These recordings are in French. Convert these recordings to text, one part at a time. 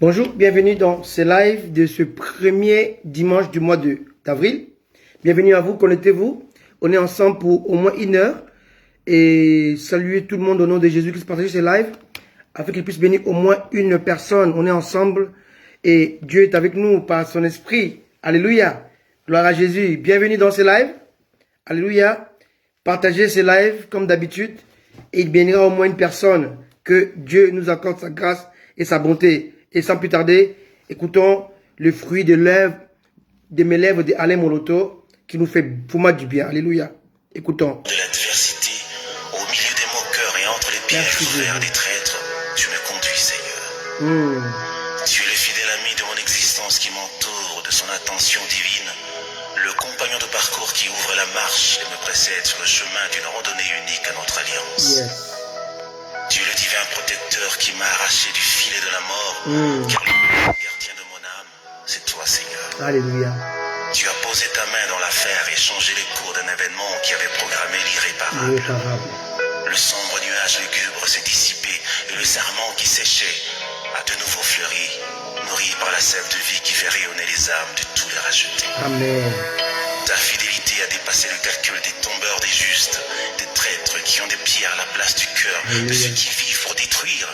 Bonjour, bienvenue dans ce live de ce premier dimanche du mois d'avril. Bienvenue à vous, connectez-vous. On est ensemble pour au moins 1 heure. Et saluer tout le monde au nom de Jésus qui se partage ce live afin qu'il puisse bénir au moins une personne. On est ensemble et Dieu est avec nous par son esprit. Alléluia. Gloire à Jésus. Bienvenue dans ce live. Alléluia. Partagez ce live comme d'habitude et il bénira au moins une personne. Que Dieu nous accorde sa grâce et sa bonté. Et sans plus tarder, écoutons le fruit de mes lèvres de Alain Moloto qui nous fait vraiment du bien. Alléluia. Écoutons. De l'adversité, au milieu des moqueurs et entre les pièges ouverts des traîtres, tu me conduis, Seigneur. Tu es le fidèle ami de mon existence qui m'entoure de son attention divine, le compagnon de parcours qui ouvre la marche et me précède sur le chemin d'une randonnée unique à notre alliance. Yes. Tu es le divin protecteur qui m'a arraché du filet de la mort, car le gardien de mon âme, c'est toi, Seigneur. Alléluia. Tu as posé ta main dans l'affaire et changé les cours d'un événement qui avait programmé l'irréparable. Le sombre nuage lugubre s'est dissipé et le sarment qui séchait a de nouveau fleuri, nourri par la sève de vie qui fait rayonner les âmes de tous les rachetés. Amen. Ta fidélité a dépassé le calcul des tombeurs, des justes, des traîtres qui ont des pierres à la place du cœur, de ceux qui vivent pour détruire,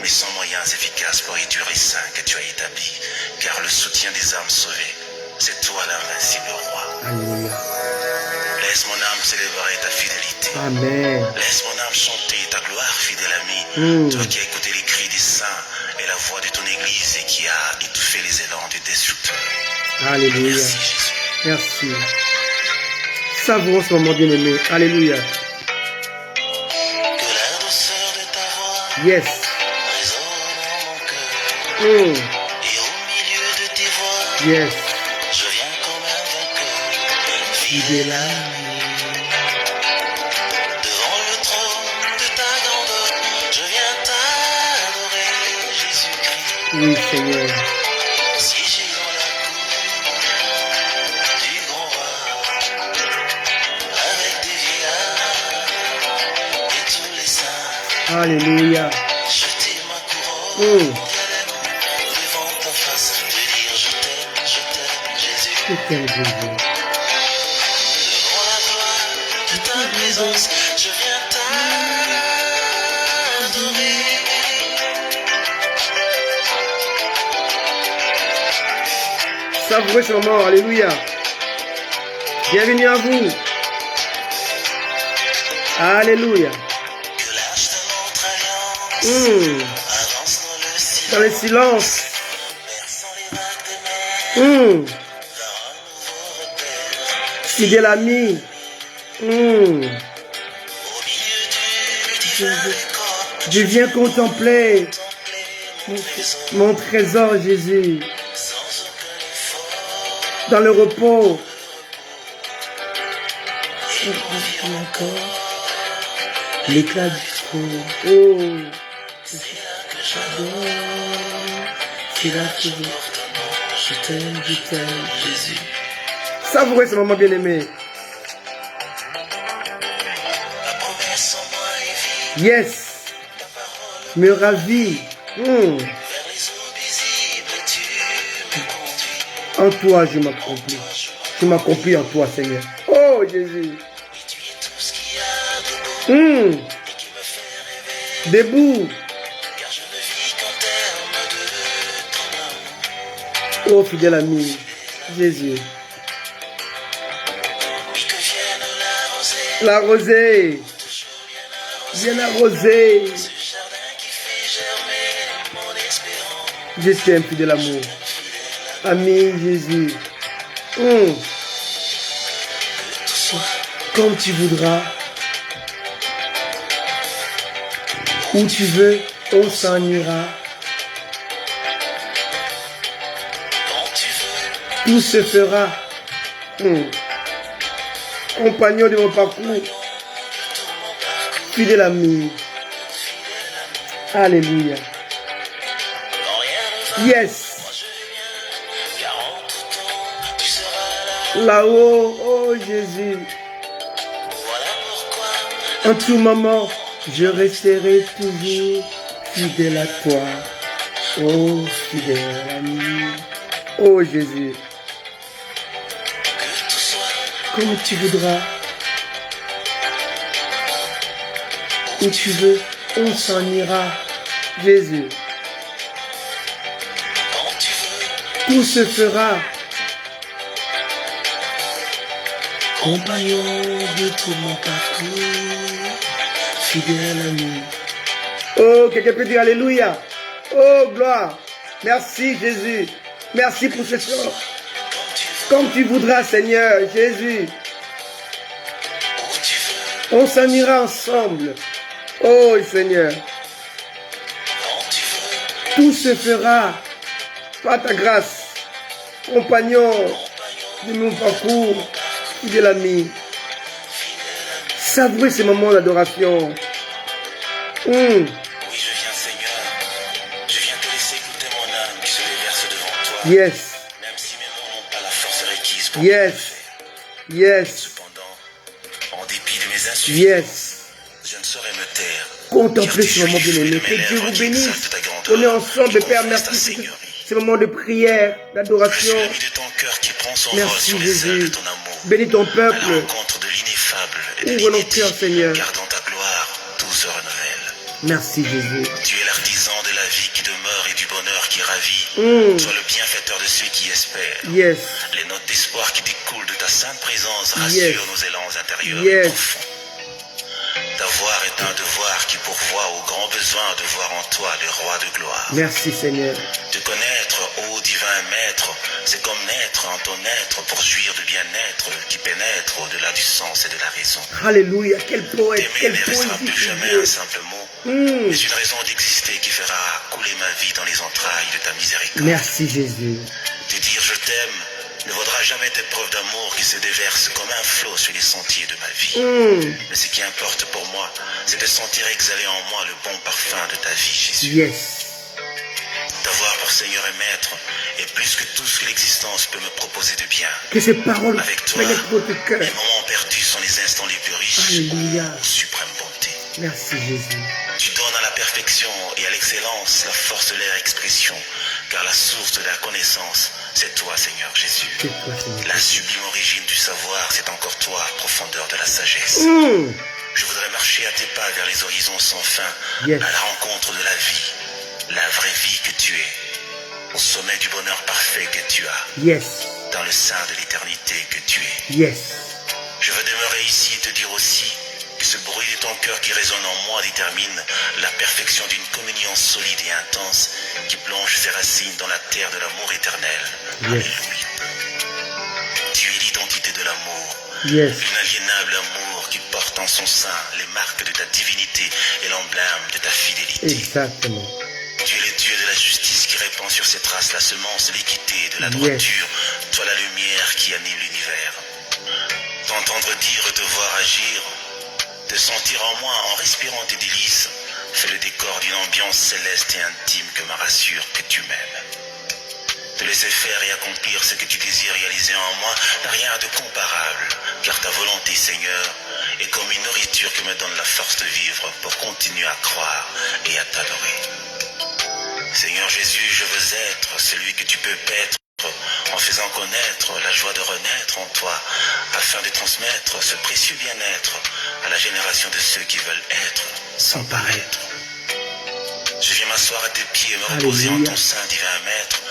mais sans moyens efficaces pour réduire les saints que tu as établis, car le soutien des âmes sauvées, c'est toi l'invincible roi. Alléluia. Laisse mon âme célébrer ta fidélité. Amen. Laisse mon âme chanter ta gloire, fidèle ami. Toi qui as écouté les cris des saints et la voix de ton église et qui a étouffé les élans du destructeur. Alléluia. Merci Jésus. Merci. Savourons ce moment bien-aimé. Alléluia. Que la douceur de ta voix Yes. résonne dans mon cœur. Et au milieu de tes voix, Yes. je viens comme un vainqueur. Fidèle ami. Devant le trône de ta grandeur, je viens t'adorer, Jésus-Christ. Oui, Seigneur. Siégé dans la cour du grand roi, avec des vieillards et tous les saints, Alléluia. jeter ma couronne devant ta face, te dire je t'aime, Je t'aime, Jésus. devant la gloire de ta présence, je viens t'adorer. Savourez ce moment. Alléluia. Bienvenue à vous. Alléluia. Que l'âge de notre alliance avance Dans le silence. berçant les vagues des mers, vers un nouveau repère. Fidèle ami. Au milieu du décor, Je viens contempler mon trésor, Jésus. sans aucun effort, Dans le repos. et encore, L'éclat du trône. Oh. c'est là que j'adore, C'est là que je t'aime, Jésus. Savourez ce moment bien-aimé. La promesse en moi est vive, Yes. ta parole Me ravit. vers les eaux visibles, tu me conduis. En toi, je m'accomplis. Je m'accomplis en toi, Seigneur. Oh, Jésus. Oui, tu es tout ce qu'il y a de beau et qui me fait rêver, Debout. car je ne vis qu'en termes de ton amour. Oh, fidèle ami. Jésus. Oui, que vienne la rosée, La rosée. toujours bien arrosée, Bien arrosée. ce jardin qui fait germer mon espérance. Je t'aime, fidèle amour. Ami Jésus. Que tout soit Comme tu voudras. Où tu veux, on s'en ira. quand tu veux, Tout se fera. Compagnon de mon parcours. tout mon parcours, Fidèle ami. Alléluia. quand rien ne va, Yes. moi je viens, car en tout temps, tu seras là. Là-haut, oh Jésus. Voilà pourquoi, En tout moment, je resterai toujours fidèle à toi. Oh, fidèle ami. Oh, Jésus. Que tout soit Comme tu voudras. Où tu veux, on s'en ira. Jésus. quand tu veux. Tout se fera. Compagnon de tout mon parcours, fidèle ami. Oh, quelqu'un peut dire Alléluia. Oh, gloire. Merci, Jésus. Merci pour ce soir. Comme tu voudras, Seigneur, Jésus. Où tu veux, On s'en ira ensemble. Oh, Seigneur. quand tu veux. Tout se fera par ta grâce. Compagnon de mon parcours, fidèle ami. Savourez ces moments d'adoration. Oui, je viens, Seigneur. Je viens te laisser écouter mon âme qui se déverse devant toi. Yes, Même si mes mots n'ont pas la force requise pour yes, yes, cependant, en dépit de mes insuffisances, yes. je ne saurais me taire. Contemplez ce moment bien-aimé. Que Dieu vous bénisse. On est ensemble, Père. Merci pour ces moments de prière, d'adoration. Je suis l'ami de ton cœur qui prend son vol Merci, sur les ailes de Jésus. ton amour. Bénis ton À la peuple. rencontre de l'ineffable et de Ouvre nos l'inédit. cœurs, Seigneur. Car dans ta gloire, tout se renouvelle. Merci, Jésus. Tu es l'artisan de la vie qui demeure et du bonheur qui ravit. Sois le bienfaiteur de ceux qui espèrent. Yes, Les notes d'espoir qui découlent de ta sainte présence Yes. rassurent nos élans intérieurs Yes. profonds. D'avoir est un devoir qui pourvoit au grand besoin de voir en toi le roi de gloire. merci, Seigneur. Te connaître, ô divin maître, c'est comme naître en ton être pour jouir de bien-être qui pénètre au-delà du sens et de la raison. Alléluia. Quel poète, T'aimer quel ne restera poésie. plus jamais Dieu. un simple mot, mais une raison d'exister qui fera couler ma vie dans les entrailles de ta miséricorde. Merci, Jésus. Te dire je t'aime ne vaudra jamais tes preuves d'amour qui se déversent comme un flot sur les sentiers de ma vie. Mais ce qui importe pour moi, c'est de sentir exhaler en moi le bon parfum de ta vie, Jésus. Yes. T'avoir pour Seigneur et Maître est plus que tout ce que l'existence peut me proposer de bien. Que ces paroles Avec toi, pénètrent votre cœur. les moments perdus sont les instants les plus riches Alléluia. aux suprêmes bontés. Merci, Jésus. Tu donnes à la perfection et à l'excellence la force de leur expression, car la source de la connaissance, c'est toi, Seigneur Jésus. C'est toi, Seigneur. La sublime origine du savoir, c'est encore toi, profondeur de la sagesse. Je voudrais marcher à tes pas vers les horizons sans fin, Yes. à la rencontre de la vraie vie que tu es, au sommet du bonheur parfait que tu as, Yes. dans le sein de l'éternité que tu es. Yes. Je veux demeurer ici et te dire aussi que ce bruit de ton cœur qui résonne en moi détermine la perfection d'une communion solide et intense qui plonge ses racines dans la terre de l'amour éternel. Yes. Alléluia. Tu es l'identité de l'amour, Yes. l'inaliénable amour qui porte en son sein les marques de ta divinité et l'emblème de ta fidélité. Exactement. Tu es le Dieu de la justice qui répand sur ses traces la semence de l'équité et de la droiture, toi la lumière qui anime l'univers. T'entendre dire et te voir agir, te sentir en moi en respirant tes délices, fait le décor d'une ambiance céleste et intime que me rassure que tu m'aimes. Te laisser faire et accomplir ce que tu désires réaliser en moi n'a rien de comparable, car ta volonté, Seigneur, est comme une nourriture qui me donne la force de vivre pour continuer à croire et à t'adorer. Seigneur Jésus, je veux être celui que tu peux être en faisant connaître la joie de renaître en toi, afin de transmettre ce précieux bien-être à la génération de ceux qui veulent être sans paraître. Je viens m'asseoir à tes pieds et me reposer en ton sein, divin maître,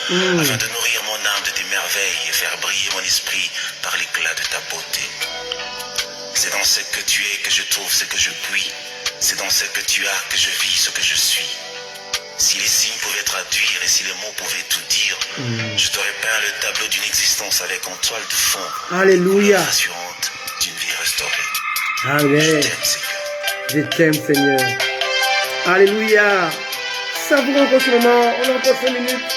afin de nourrir mon âme de tes merveilles et faire briller mon esprit par l'éclat de ta beauté. C'est dans ce que tu es que je trouve ce que je puis, c'est dans ce que tu as que je vis ce que je suis. Si les signes pouvaient traduire et si les mots pouvaient tout dire, je t'aurais peint le tableau d'une existence avec en toile de fond, Alléluia. rassurante d'une vie restaurée. Je Amen. t'aime, Seigneur. Je t'aime, Seigneur. Alléluia. Savourons encore ce moment. On a encore 5 minutes.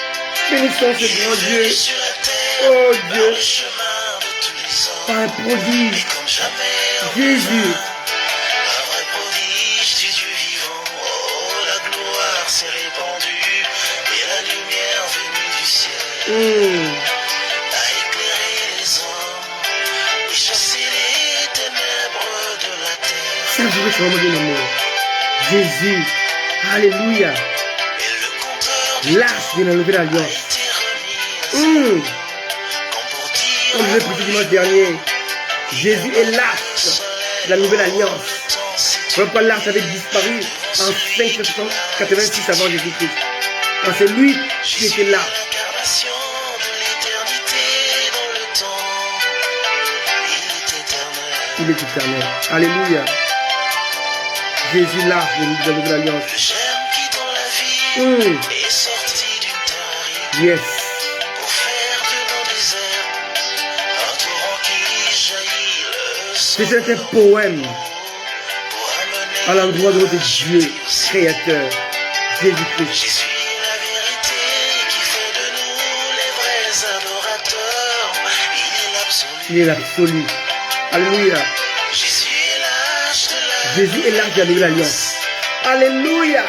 Bénissons ce grand Dieu. Sur la terre, Oh par Dieu. le chemin de tous les hommes, Par un prodige. et comme jamais en Jésus. un vrai prodige du Dieu vivant. Oh, la gloire s'est répandue et la lumière venue du ciel a éclairé les hommes et chassé les ténèbres de la terre. Savourez ce moment bien aimé. Jésus. Alléluia. Et le compteur l'arche de la nouvelle alliance. Comme je l'ai dit dimanche dernier, Jésus est l'arche de la nouvelle alliance. Pourquoi l'arche avait disparu en 586 avant Jésus-Christ? Quand c'est lui qui était là. Il est éternel. Alléluia. Jésus là, de la nouvelle alliance. Yes. C'est un poème à l'endroit de notre Dieu créateur, Jésus-Christ. Il est l'absolu. Alléluia. Jésus est l'arche de la nouvelle alliance. Alléluia.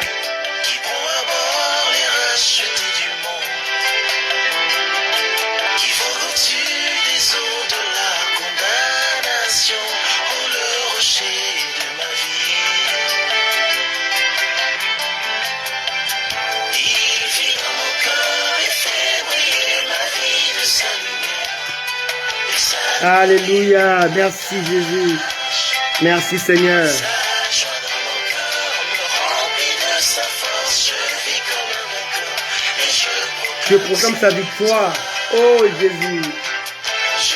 Qui prend à bord les rachetés du monde, qui vogue au-dessus des eaux de la condamnation, oh le rocher de ma vie. Il vit dans mon corps et fait briller ma vie de sa lumière. Alléluia. Merci Jésus. Merci Seigneur. Je proclame sa victoire. Oh Jésus. Je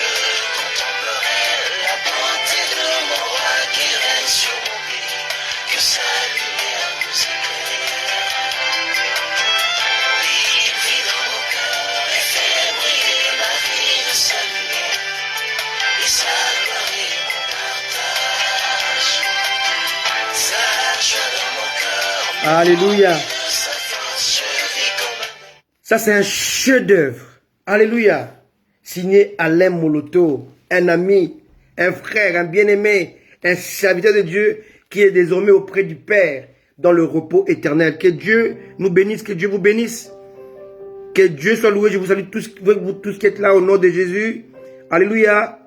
contemplerai la beauté de mon roi qui règne sur mon pays, que sa lumière nous éclaire. Il vit dans mon cœur et fait briller ma vie de sa lumière, et sa gloire est mon partage. Sa joie dans mon cœur. Alléluia. Sa force, je vis comme un... Ça, c'est un chef-d'œuvre. Alléluia. Signé Alain Moloto, un ami, un frère, un bien-aimé, un serviteur de Dieu qui est désormais auprès du Père dans le repos éternel. Que Dieu nous bénisse, que Dieu vous bénisse. Que Dieu soit loué. Je vous salue tous, vous tous qui êtes là au nom de Jésus. Alléluia.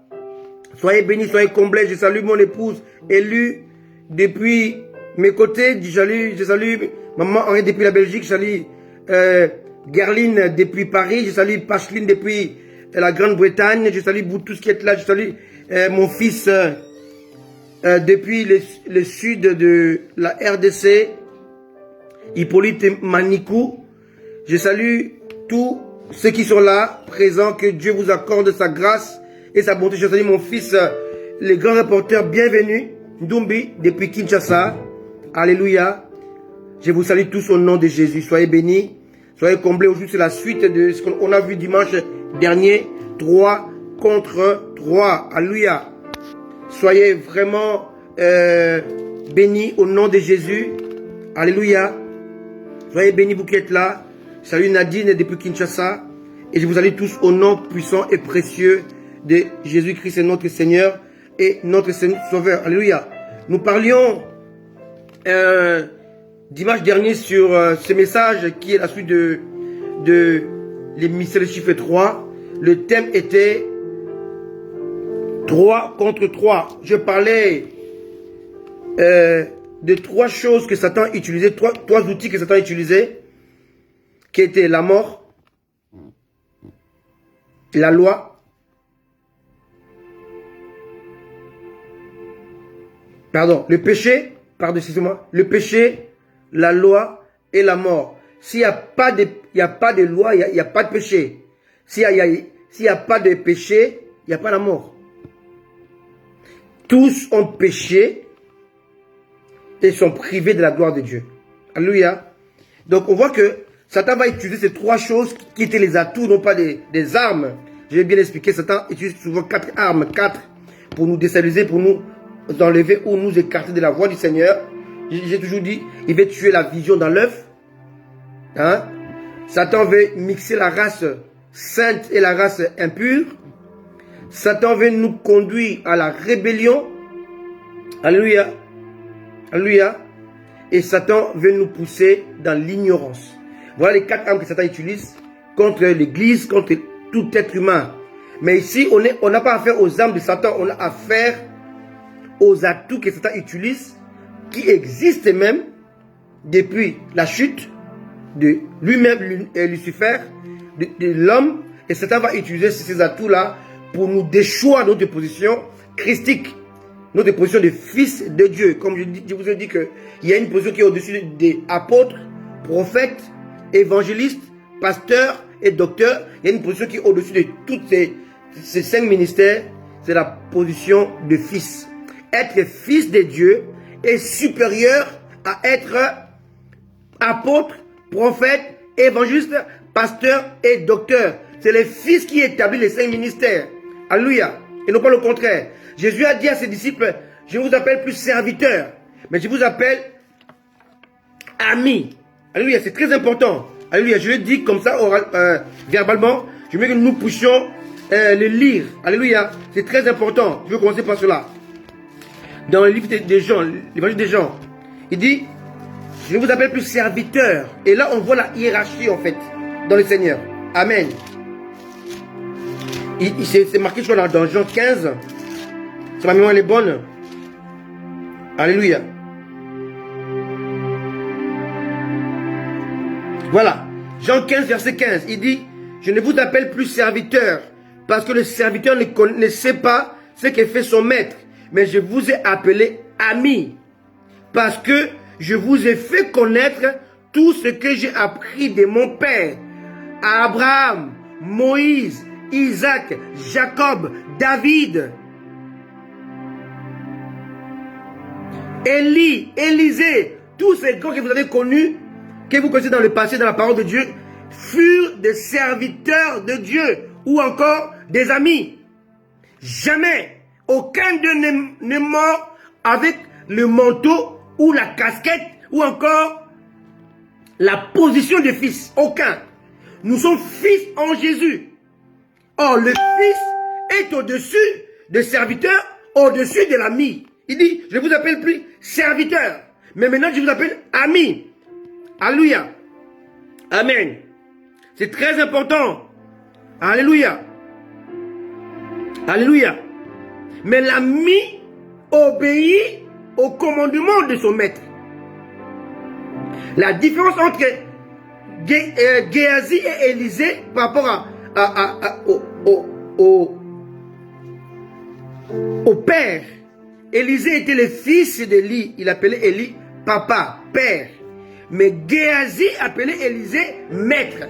Soyez bénis, soyez comblés. Je salue mon épouse élue depuis mes côtés. Je salue maman Henri depuis la Belgique. Je salue Gerline depuis Paris, je salue Pacheline depuis la Grande-Bretagne, je salue vous tous qui êtes là, je salue mon fils depuis le sud de la RDC, Hippolyte Manikou, je salue tous ceux qui sont là, présents, que Dieu vous accorde sa grâce et sa bonté. Je salue mon fils, le grand reporter, bienvenue, Ndumbi depuis Kinshasa, alléluia, je vous salue tous au nom de Jésus, soyez bénis. Soyez comblés. Aujourd'hui, c'est la suite de ce qu'on a vu dimanche dernier. 3 contre 3. Alléluia. Soyez vraiment bénis au nom de Jésus. Alléluia. Soyez bénis, vous qui êtes là. Salut Nadine depuis Kinshasa. Et je vous salue tous au nom puissant et précieux de Jésus-Christ, notre Seigneur et notre Sauveur. Alléluia. Nous parlions dimanche dernier sur ce message qui est la suite de l'émission de chiffre 3. Le thème était 3 contre 3. Je parlais de 3 choses que Satan utilisait, 3 outils que Satan utilisait, qui étaient la mort, la loi, le péché, le péché, la loi et la mort. S'il n'y a pas de loi, il n'y a pas de péché. S'il n'y a pas de péché, il n'y a pas la mort. Tous ont péché et sont privés de la gloire de Dieu. Alléluia. Donc on voit que Satan va utiliser ces 3 choses qui étaient les atouts, non pas des armes. Je vais bien expliquer. Satan utilise souvent 4 armes, 4 pour nous déstabiliser, pour nous enlever ou nous écarter de la voie du Seigneur. J'ai toujours dit, il veut tuer la vision dans l'œuf. Hein? Satan veut mixer la race sainte et la race impure. Satan veut nous conduire à la rébellion. Alléluia. Alléluia. Et Satan veut nous pousser dans l'ignorance. Voilà les 4 armes que Satan utilise contre l'Église, contre tout être humain. Mais ici, on n'a pas affaire aux armes de Satan, on a affaire aux atouts que Satan utilise, qui existent même depuis la chute, de lui-même, Lucifer, de l'homme, et Satan va utiliser ces atouts-là pour nous déchoir de notre position christique, notre position de fils de Dieu. Comme je vous ai dit qu'il y a une position qui est au-dessus des apôtres, prophètes, évangélistes, pasteurs et docteurs. Il y a une position qui est au-dessus de tous ces 5 ministères. C'est la position de fils. Être fils de Dieu est supérieur à être apôtre, prophète, évangéliste, pasteur et docteur. C'est les fils qui établissent les 5 ministères. Alléluia. Et non pas le contraire. Jésus a dit à ses disciples, je ne vous appelle plus serviteur, mais je vous appelle ami. Alléluia, c'est très important. Alléluia, je le dis comme ça, verbalement. Je veux que nous puissions le lire. Alléluia, c'est très important. Je veux commencer par cela. Dans le livre des Jean, l'évangile des Jean, il dit, je ne vous appelle plus serviteur. Et là, on voit la hiérarchie, en fait, dans le Seigneur. Amen. C'est marqué, je crois, dans Jean 15. Si ma mémoire elle est bonne. Alléluia. Voilà. Jean 15, verset 15. Il dit, je ne vous appelle plus serviteur, parce que le serviteur ne sait pas ce que fait son maître. Mais je vous ai appelé ami, parce que je vous ai fait connaître tout ce que j'ai appris de mon père. Abraham, Moïse, Isaac, Jacob, David, Élie, Élisée, tous ces gens que vous avez connus, que vous connaissez dans le passé, dans la parole de Dieu, furent des serviteurs de Dieu ou encore des amis. Jamais aucun d'eux n'est mort avec le manteau ou la casquette ou encore la position de fils. Aucun. Nous sommes fils en Jésus. Or, le fils est au-dessus des serviteurs, au-dessus de l'ami. Il dit, je ne vous appelle plus serviteur, mais maintenant je vous appelle ami. Alléluia. Amen. C'est très important. Alléluia. Alléluia. Mais l'ami obéit au commandement de son maître. La différence entre Géasi et Élisée par rapport au père. Élisée était le fils d'Élie. Il appelait Élie papa, père. Mais Géasi appelait Élisée maître.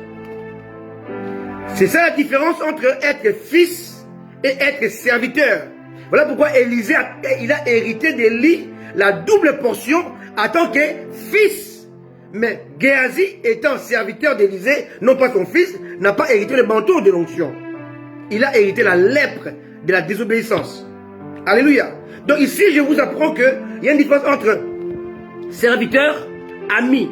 C'est ça la différence entre être fils et être serviteur. Voilà pourquoi Élisée il a hérité d'Élie la double portion en tant que fils. Mais Géasi, étant serviteur d'Élisée, non pas son fils, n'a pas hérité le manteau de l'onction. Il a hérité la lèpre de la désobéissance. Alléluia. Donc ici, je vous apprends qu'il y a une différence entre serviteur, ami.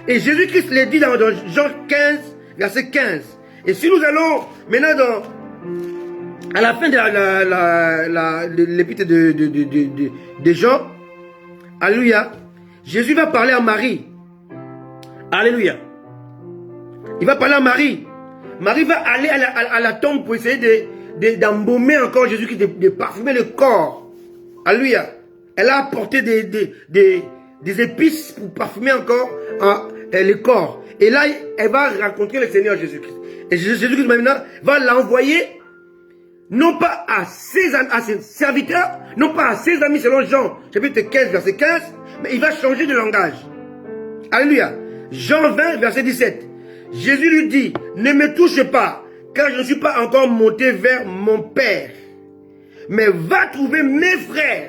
Et Jésus-Christ l'a dit dans Jean 15, verset 15. Et si nous allons maintenant à la fin de l'épître de Jean, alléluia, Jésus va parler à Marie. Alléluia. Il va parler à Marie. Marie va aller à la tombe pour essayer d'embaumer encore Jésus-Christ, de parfumer le corps. Alléluia. Elle a apporté des épices pour parfumer encore le corps. Et là, elle va rencontrer le Seigneur Jésus-Christ. Et Jésus-Christ maintenant va l'envoyer, non pas à ses serviteurs, non pas à ses amis selon Jean, chapitre 15, verset 15, mais il va changer de langage. Alléluia. Jean 20, verset 17. Jésus lui dit, ne me touche pas, car je ne suis pas encore monté vers mon Père. Mais va trouver mes frères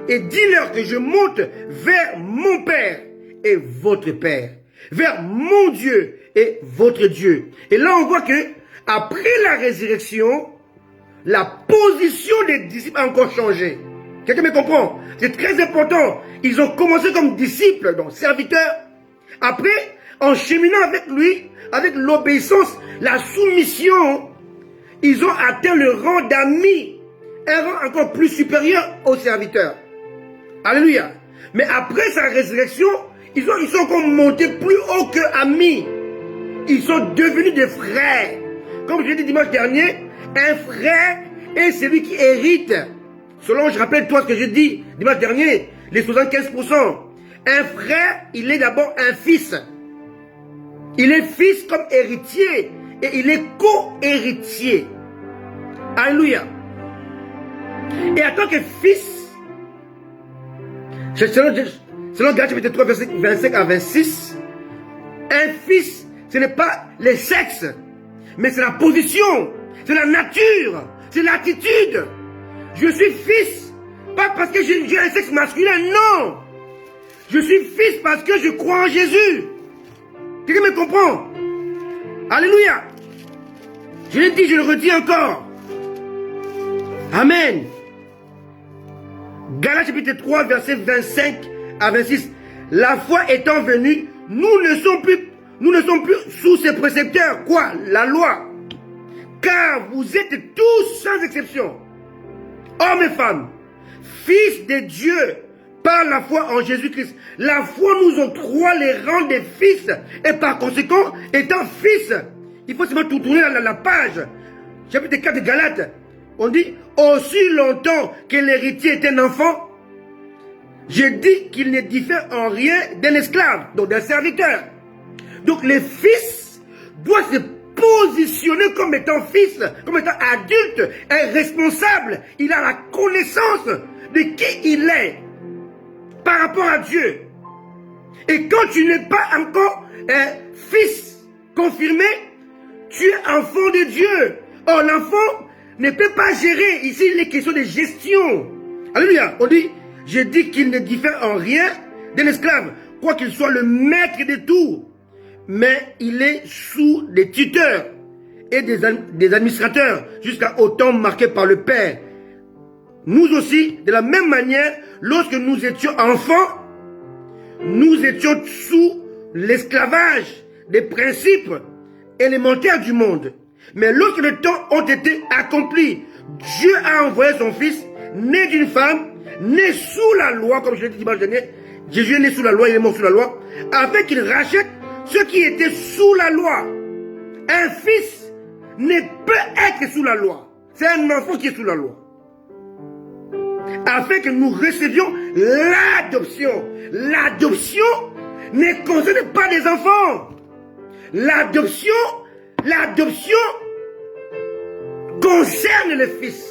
et dis-leur que je monte vers mon Père et votre Père, vers mon Dieu et votre Dieu. Et là, on voit que après la résurrection, la position des disciples a encore changé. Quelqu'un me comprend? C'est très important. Ils ont commencé comme disciples, donc serviteurs. Après, en cheminant avec lui, avec l'obéissance, la soumission, ils ont atteint le rang d'amis, un rang encore plus supérieur aux serviteurs. Alléluia. Mais après sa résurrection, ils sont encore montés plus haut que amis. Ils sont devenus des frères. Comme je l'ai dit dimanche dernier, un frère est celui qui hérite. Selon, je rappelle toi ce que je dis dimanche dernier, les 75%. Un frère, il est d'abord un fils. Il est fils comme héritier et il est co-héritier. Alléluia. Et en tant que fils, selon Galates chapitre 3, verset 25 à 26, un fils, ce n'est pas les sexes, mais c'est la position, c'est la nature, c'est l'attitude. Je suis fils, pas parce que j'ai un sexe masculin, non. Je suis fils parce que je crois en Jésus. Quelqu'un me comprend? Alléluia. Je l'ai dit, je le redis encore. Amen. Galates chapitre 3, verset 25 à 26. La foi étant venue, nous ne sommes plus sous ses précepteurs. Quoi? La loi. Car vous êtes tous, sans exception, hommes et femmes, fils de Dieu, par la foi en Jésus-Christ. La foi nous octroie les rangs des fils. Et par conséquent, étant fils, il faut seulement tourner la page. Chapitre 4 de Galates. On dit, aussi longtemps que l'héritier est un enfant, je dis qu'il ne diffère en rien d'un esclave, donc d'un serviteur. Donc les fils doivent se positionner comme étant fils, comme étant adulte, et responsable. Il a la connaissance de qui il est par rapport à Dieu. Et quand tu n'es pas encore un fils confirmé, tu es enfant de Dieu. Or l'enfant ne peut pas gérer. Ici, il est question de gestion. Alléluia. On dit, je dis qu'il ne diffère en rien d'un esclave, quoi qu'il soit le maître de tout. Mais il est sous des tuteurs et des administrateurs jusqu'à autant marqué par le Père. Nous aussi, de la même manière, lorsque nous étions enfants, nous étions sous l'esclavage des principes élémentaires du monde. Mais lorsque les temps ont été accomplis, Dieu a envoyé son Fils, né d'une femme, né sous la loi, comme je l'ai dit dimanche dernier. Jésus est né sous la loi, il est mort sous la loi, afin qu'il rachète ceux qui étaient sous la loi. Un fils ne peut être sous la loi. C'est un enfant qui est sous la loi. Afin que nous recevions l'adoption. L'adoption ne concerne pas des enfants. L'adoption concerne les fils.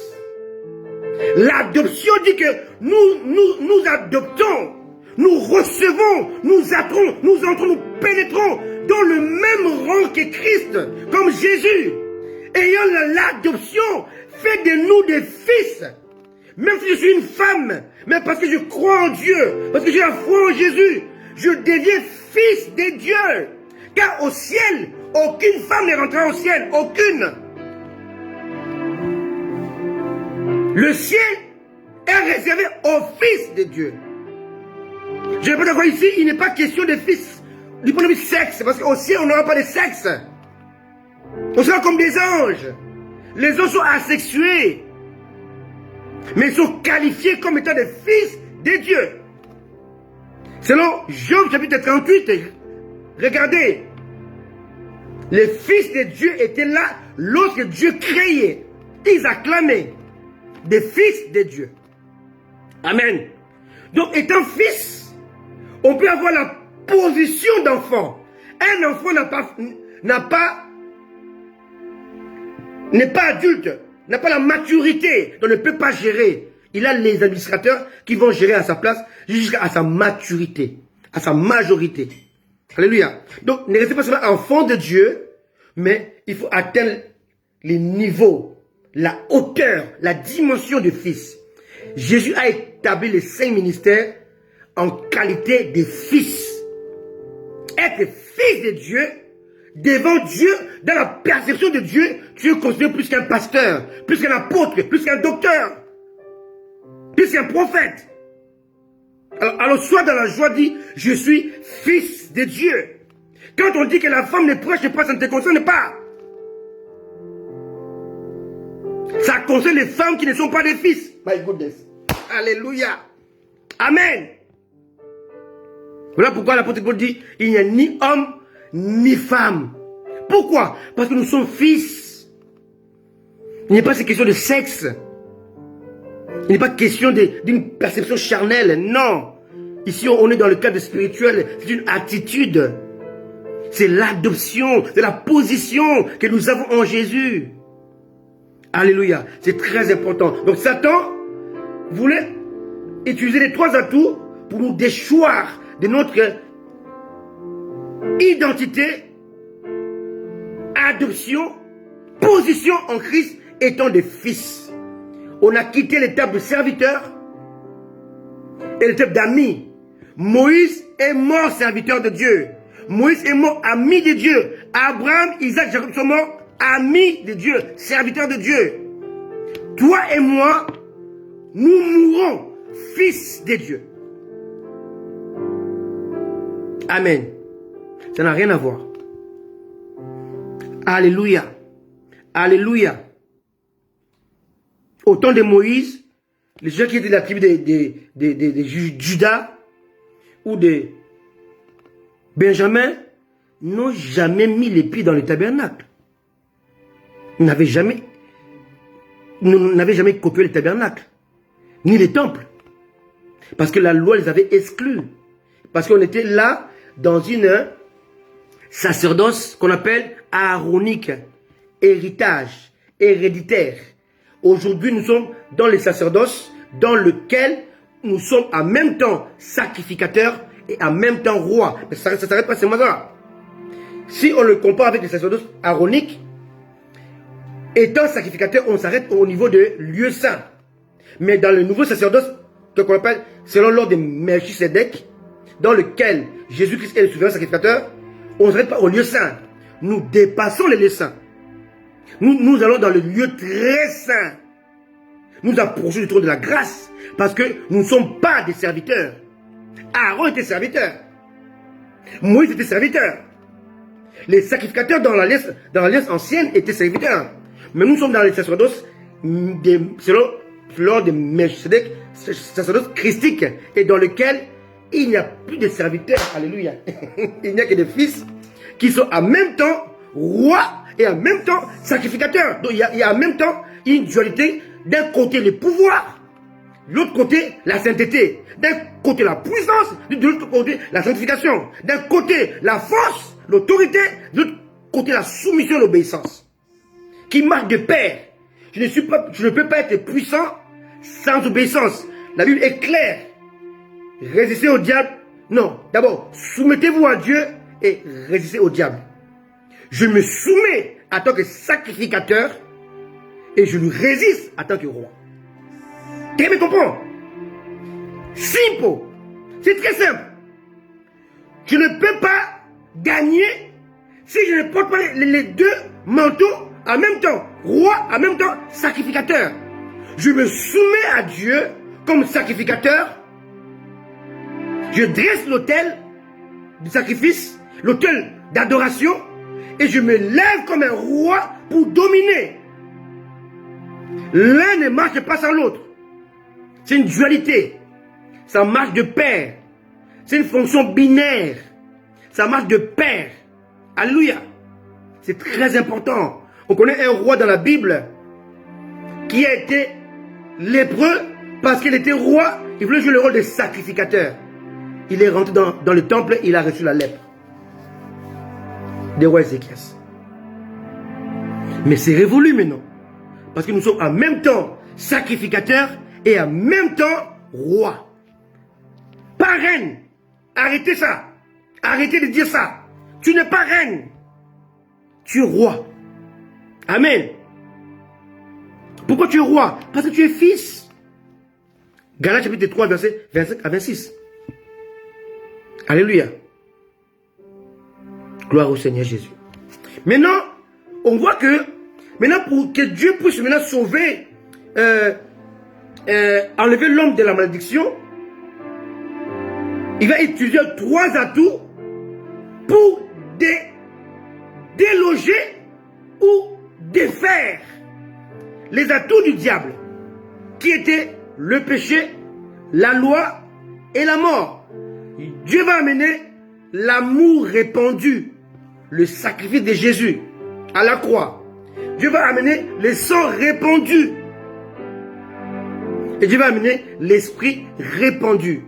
L'adoption dit que nous adoptons, nous recevons, nous entrons, nous pénétrons dans le même rang que Christ, comme Jésus. Ayant l'adoption fait de nous des fils. Même si je suis une femme, mais parce que je crois en Dieu, parce que j'ai la foi en Jésus, je deviens fils de Dieu. Car au ciel, aucune femme n'est rentrée au ciel, aucune. Le ciel est réservé aux fils de Dieu. Je ne vais pas d'accord ici, il n'est pas question de fils du point de vue sexe, parce qu'au ciel, on n'aura pas de sexe. On sera comme des anges. Les anges sont asexués, mais ils sont qualifiés comme étant des fils de Dieu. Selon Job chapitre 38, regardez, les fils de Dieu étaient là lorsque Dieu créait. Ils acclamaient des fils de Dieu. Amen. Donc étant fils, on peut avoir la position d'enfant. Un enfant n'est pas adulte, n'a pas la maturité, donc ne peut pas gérer. Il a les administrateurs qui vont gérer à sa place jusqu'à sa maturité, à sa majorité. Alléluia. Donc ne restez pas seulement enfant de Dieu, mais il faut atteindre les niveaux, la hauteur, la dimension du fils. Jésus a établi les 5 ministères en qualité de fils. Être fils de Dieu, devant Dieu, dans la perception de Dieu, tu es considéré plus qu'un pasteur, plus qu'un apôtre, plus qu'un docteur, plus qu'un prophète. Alors sois dans la joie, dis, je suis fils de Dieu. Quand on dit que la femme ne prêche pas, ça ne te concerne pas. Ça concerne les femmes qui ne sont pas des fils. My goodness. Alléluia. Amen. Voilà pourquoi l'apôtre Paul dit, il n'y a ni homme, ni femme. Pourquoi? Parce que nous sommes fils. Il n'est pas question de sexe. Il n'est pas question d'une perception charnelle. Non. Ici, on est dans le cadre spirituel. C'est une attitude. C'est l'adoption, c'est la position que nous avons en Jésus. Alléluia. C'est très important. Donc Satan voulait utiliser les 3 atouts pour nous déchoir de notre identité, adoption, position en Christ étant des fils. On a quitté l'étape de serviteur et l'étape d'ami. Moïse est mort serviteur de Dieu. Moïse est mort ami de Dieu. Abraham, Isaac, Jacob sont morts amis de Dieu, serviteurs de Dieu. Toi et moi, nous mourrons fils de Dieu. Amen. Ça n'a rien à voir. Alléluia. Alléluia. Au temps de Moïse, les gens qui étaient de la tribu de Judas ou de Benjamin n'ont jamais mis les pieds dans le tabernacle. Ils n'avaient jamais copié le tabernacle, ni les temples. Parce que la loi les avait exclus. Parce qu'on était là dans une sacerdoce qu'on appelle aaronique, héritage, héréditaire. Aujourd'hui, nous sommes dans les sacerdoces dans lequel nous sommes en même temps sacrificateurs et en même temps rois. Mais ça ne s'arrête pas seulement là. Si on le compare avec les sacerdoces aaroniques, étant sacrificateur, on s'arrête au niveau de lieu saint. Mais dans le nouveau sacerdoce, qu'on appelle selon l'ordre de Melchisedec, dans lequel Jésus-Christ est le souverain sacrificateur, on ne s'arrête pas au lieu saint. Nous dépassons les lieux saints. Nous allons dans le lieu très saint. Nous approchons du trône de la grâce. Parce que nous ne sommes pas des serviteurs. Aaron était serviteur. Moïse était serviteur. Les sacrificateurs dans l'alliance ancienne étaient serviteurs. Mais nous sommes dans les sacerdoces selon l'ordre de Melchisedec, sacerdoce christique, et dans lequel il n'y a plus de serviteurs. Alléluia. Il n'y a que des fils qui sont en même temps rois et en même temps sacrificateurs. Donc il y a en même temps une dualité. D'un côté le pouvoir, de l'autre côté la sainteté. D'un côté la puissance, de l'autre côté la sanctification. D'un côté la force, l'autorité, de l'autre côté la soumission et l'obéissance. Qui marche de pair. Je ne peux pas être puissant sans obéissance. La Bible est claire. Résistez au diable. Non, d'abord, soumettez-vous à Dieu et résistez au diable. Je me soumets en tant que sacrificateur et je lui résiste en tant que roi. Tu me comprends? Simple. C'est très simple. Je ne peux pas gagner si je ne porte pas les 2 manteaux en même temps. Roi, en même temps sacrificateur. Je me soumets à Dieu comme sacrificateur. Je dresse l'autel du sacrifice, l'autel d'adoration, et je me lève comme un roi pour dominer. L'un ne marche pas sans l'autre. C'est une dualité. Ça marche de pair. C'est une fonction binaire. Ça marche de pair. Alléluia. C'est très important. On connaît un roi dans la Bible qui a été lépreux parce qu'il était roi. Il voulait jouer le rôle de sacrificateur. Il est rentré dans le temple et il a reçu la lèpre. Des rois Ézéchias. Mais c'est révolu maintenant. Parce que nous sommes en même temps sacrificateurs et en même temps rois. Pas reine. Arrêtez ça. Arrêtez de dire ça. Tu n'es pas reine. Tu es roi. Amen. Pourquoi tu es roi? Parce que tu es fils. Galates chapitre 3, verset 25 à 26. Alléluia. Gloire au Seigneur Jésus. Maintenant, on voit que, maintenant pour que Dieu puisse maintenant sauver, enlever l'homme de la malédiction, il va utiliser 3 atouts pour déloger ou défaire les atouts du diable, qui étaient le péché, la loi et la mort. Dieu va amener l'amour répandu, le sacrifice de Jésus à la croix. Dieu va amener le sang répandu. Et Dieu va amener l'esprit répandu.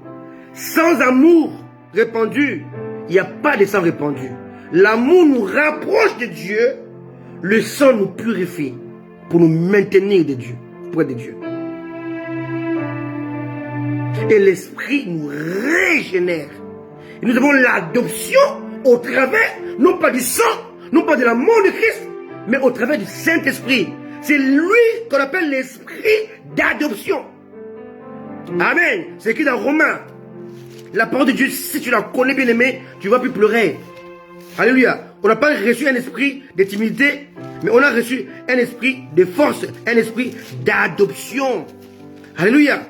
Sans amour répandu, il n'y a pas de sang répandu. l'amour nous rapproche de Dieu, le sang nous purifie pour nous maintenir de Dieu, près de Dieu. Et l'esprit nous régénère. Et nous avons l'adoption au travers, non pas du sang, non pas de l'amour de Christ, mais au travers du Saint-Esprit. C'est lui qu'on appelle l'esprit d'adoption. Amen. C'est écrit dans Romains. La parole de Dieu, si tu la connais bien aimé, tu ne vas plus pleurer. Alléluia. On n'a pas reçu un esprit de timidité, mais on a reçu un esprit de force, un esprit d'adoption. Alléluia.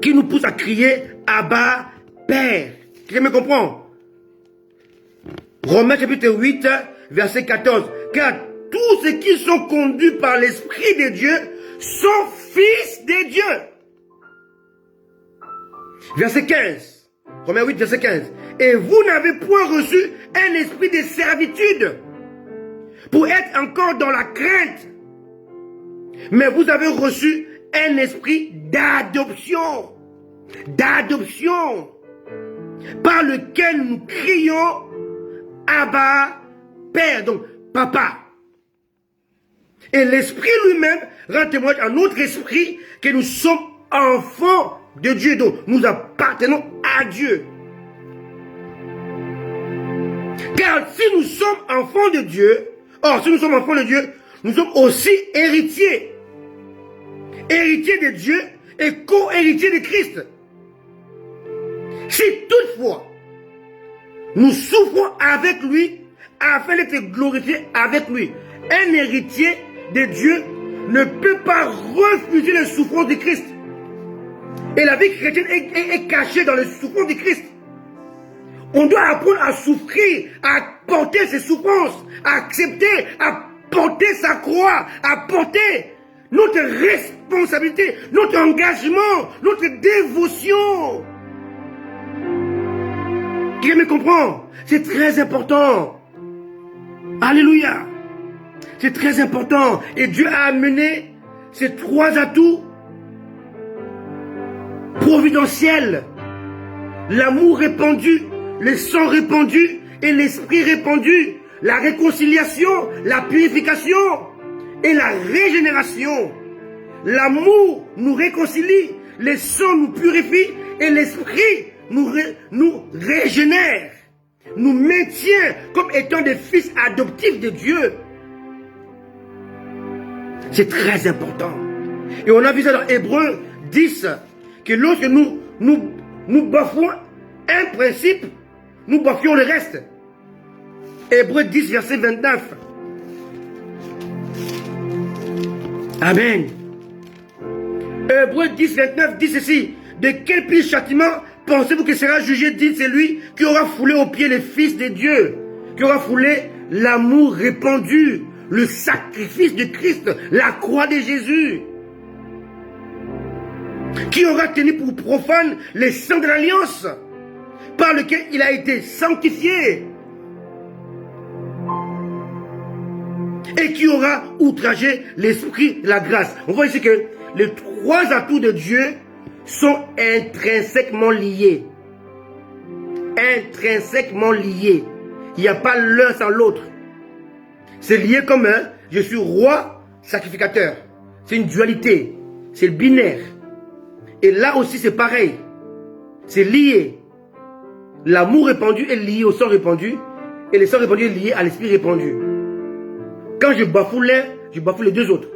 Qui nous pousse à crier Abba, Père. Qui me comprend? Romains chapitre 8, verset 14. Car tous ceux qui sont conduits par l'Esprit de Dieu sont fils de Dieu. Verset 15. Romains 8, verset 15. Et vous n'avez point reçu un esprit de servitude pour être encore dans la crainte. Mais vous avez reçu un esprit d'adoption. D'adoption. Par lequel nous crions Abba, Père. Donc, Papa. Et l'Esprit lui-même rend témoignage à notre esprit que nous sommes enfants de Dieu. Donc, nous appartenons à Dieu. Car si nous sommes enfants de Dieu, si nous sommes enfants de Dieu, nous sommes aussi héritiers. Héritiers de Dieu et co-héritiers de Christ. Si toutefois, nous souffrons avec lui, afin d'être glorifiés avec lui. Un héritier de Dieu ne peut pas refuser les souffrances de Christ. Et la vie chrétienne est cachée dans les souffrances de Christ. On doit apprendre à souffrir, à porter ses souffrances, à accepter, à porter sa croix, à porter notre responsabilité, notre engagement, notre dévotion. Qui me comprend? C'est très important. Alléluia. C'est très important. Et Dieu a amené ces trois atouts providentiels. L'amour répandu, le sang répandu et l'esprit répandu. La réconciliation, la purification et la régénération. L'amour nous réconcilie, le sang nous purifie et l'esprit nous régénère, nous maintient comme étant des fils adoptifs de Dieu. C'est très important. Et on a vu ça dans Hébreux 10, que lorsque nous bafouons un principe, nous bafouons le reste. Hébreux 10, verset 29. Amen. Hébreux 10, 29 dit ceci. De quel pire châtiment pensez-vous que sera jugé, dit celui qui aura foulé aux pieds les fils de Dieu, qui aura foulé l'amour répandu, le sacrifice de Christ, la croix de Jésus, qui aura tenu pour profane les sang de l'alliance, par lequel il a été sanctifié, et qui aura outragé l'esprit de la grâce. On voit ici que les trois atouts de Dieu sont intrinsèquement liés. Intrinsèquement liés. Il n'y a pas l'un sans l'autre. C'est lié comme un, je suis roi, sacrificateur. C'est une dualité. C'est le binaire. Et là aussi c'est pareil. C'est lié. L'amour répandu est lié au sang répandu. Et le sang répandu est lié à l'esprit répandu. Quand je bafoue l'un, je bafoue les deux autres.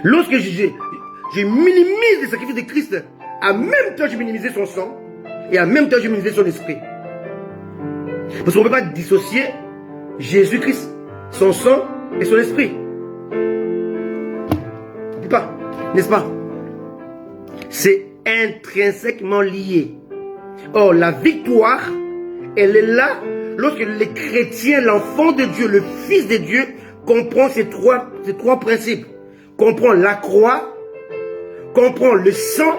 Lorsque je minimise le sacrifice de Christ, en même temps je minimise son sang, et en même temps je minimise son esprit. Parce qu'on ne peut pas dissocier Jésus-Christ, son sang et son esprit. On ne peut pas, n'est-ce pas? C'est intrinsèquement lié. Or, la victoire, elle est là lorsque le chrétien, l'enfant de Dieu, le fils de Dieu, comprend ces trois principes. Comprend la croix, comprend le sang,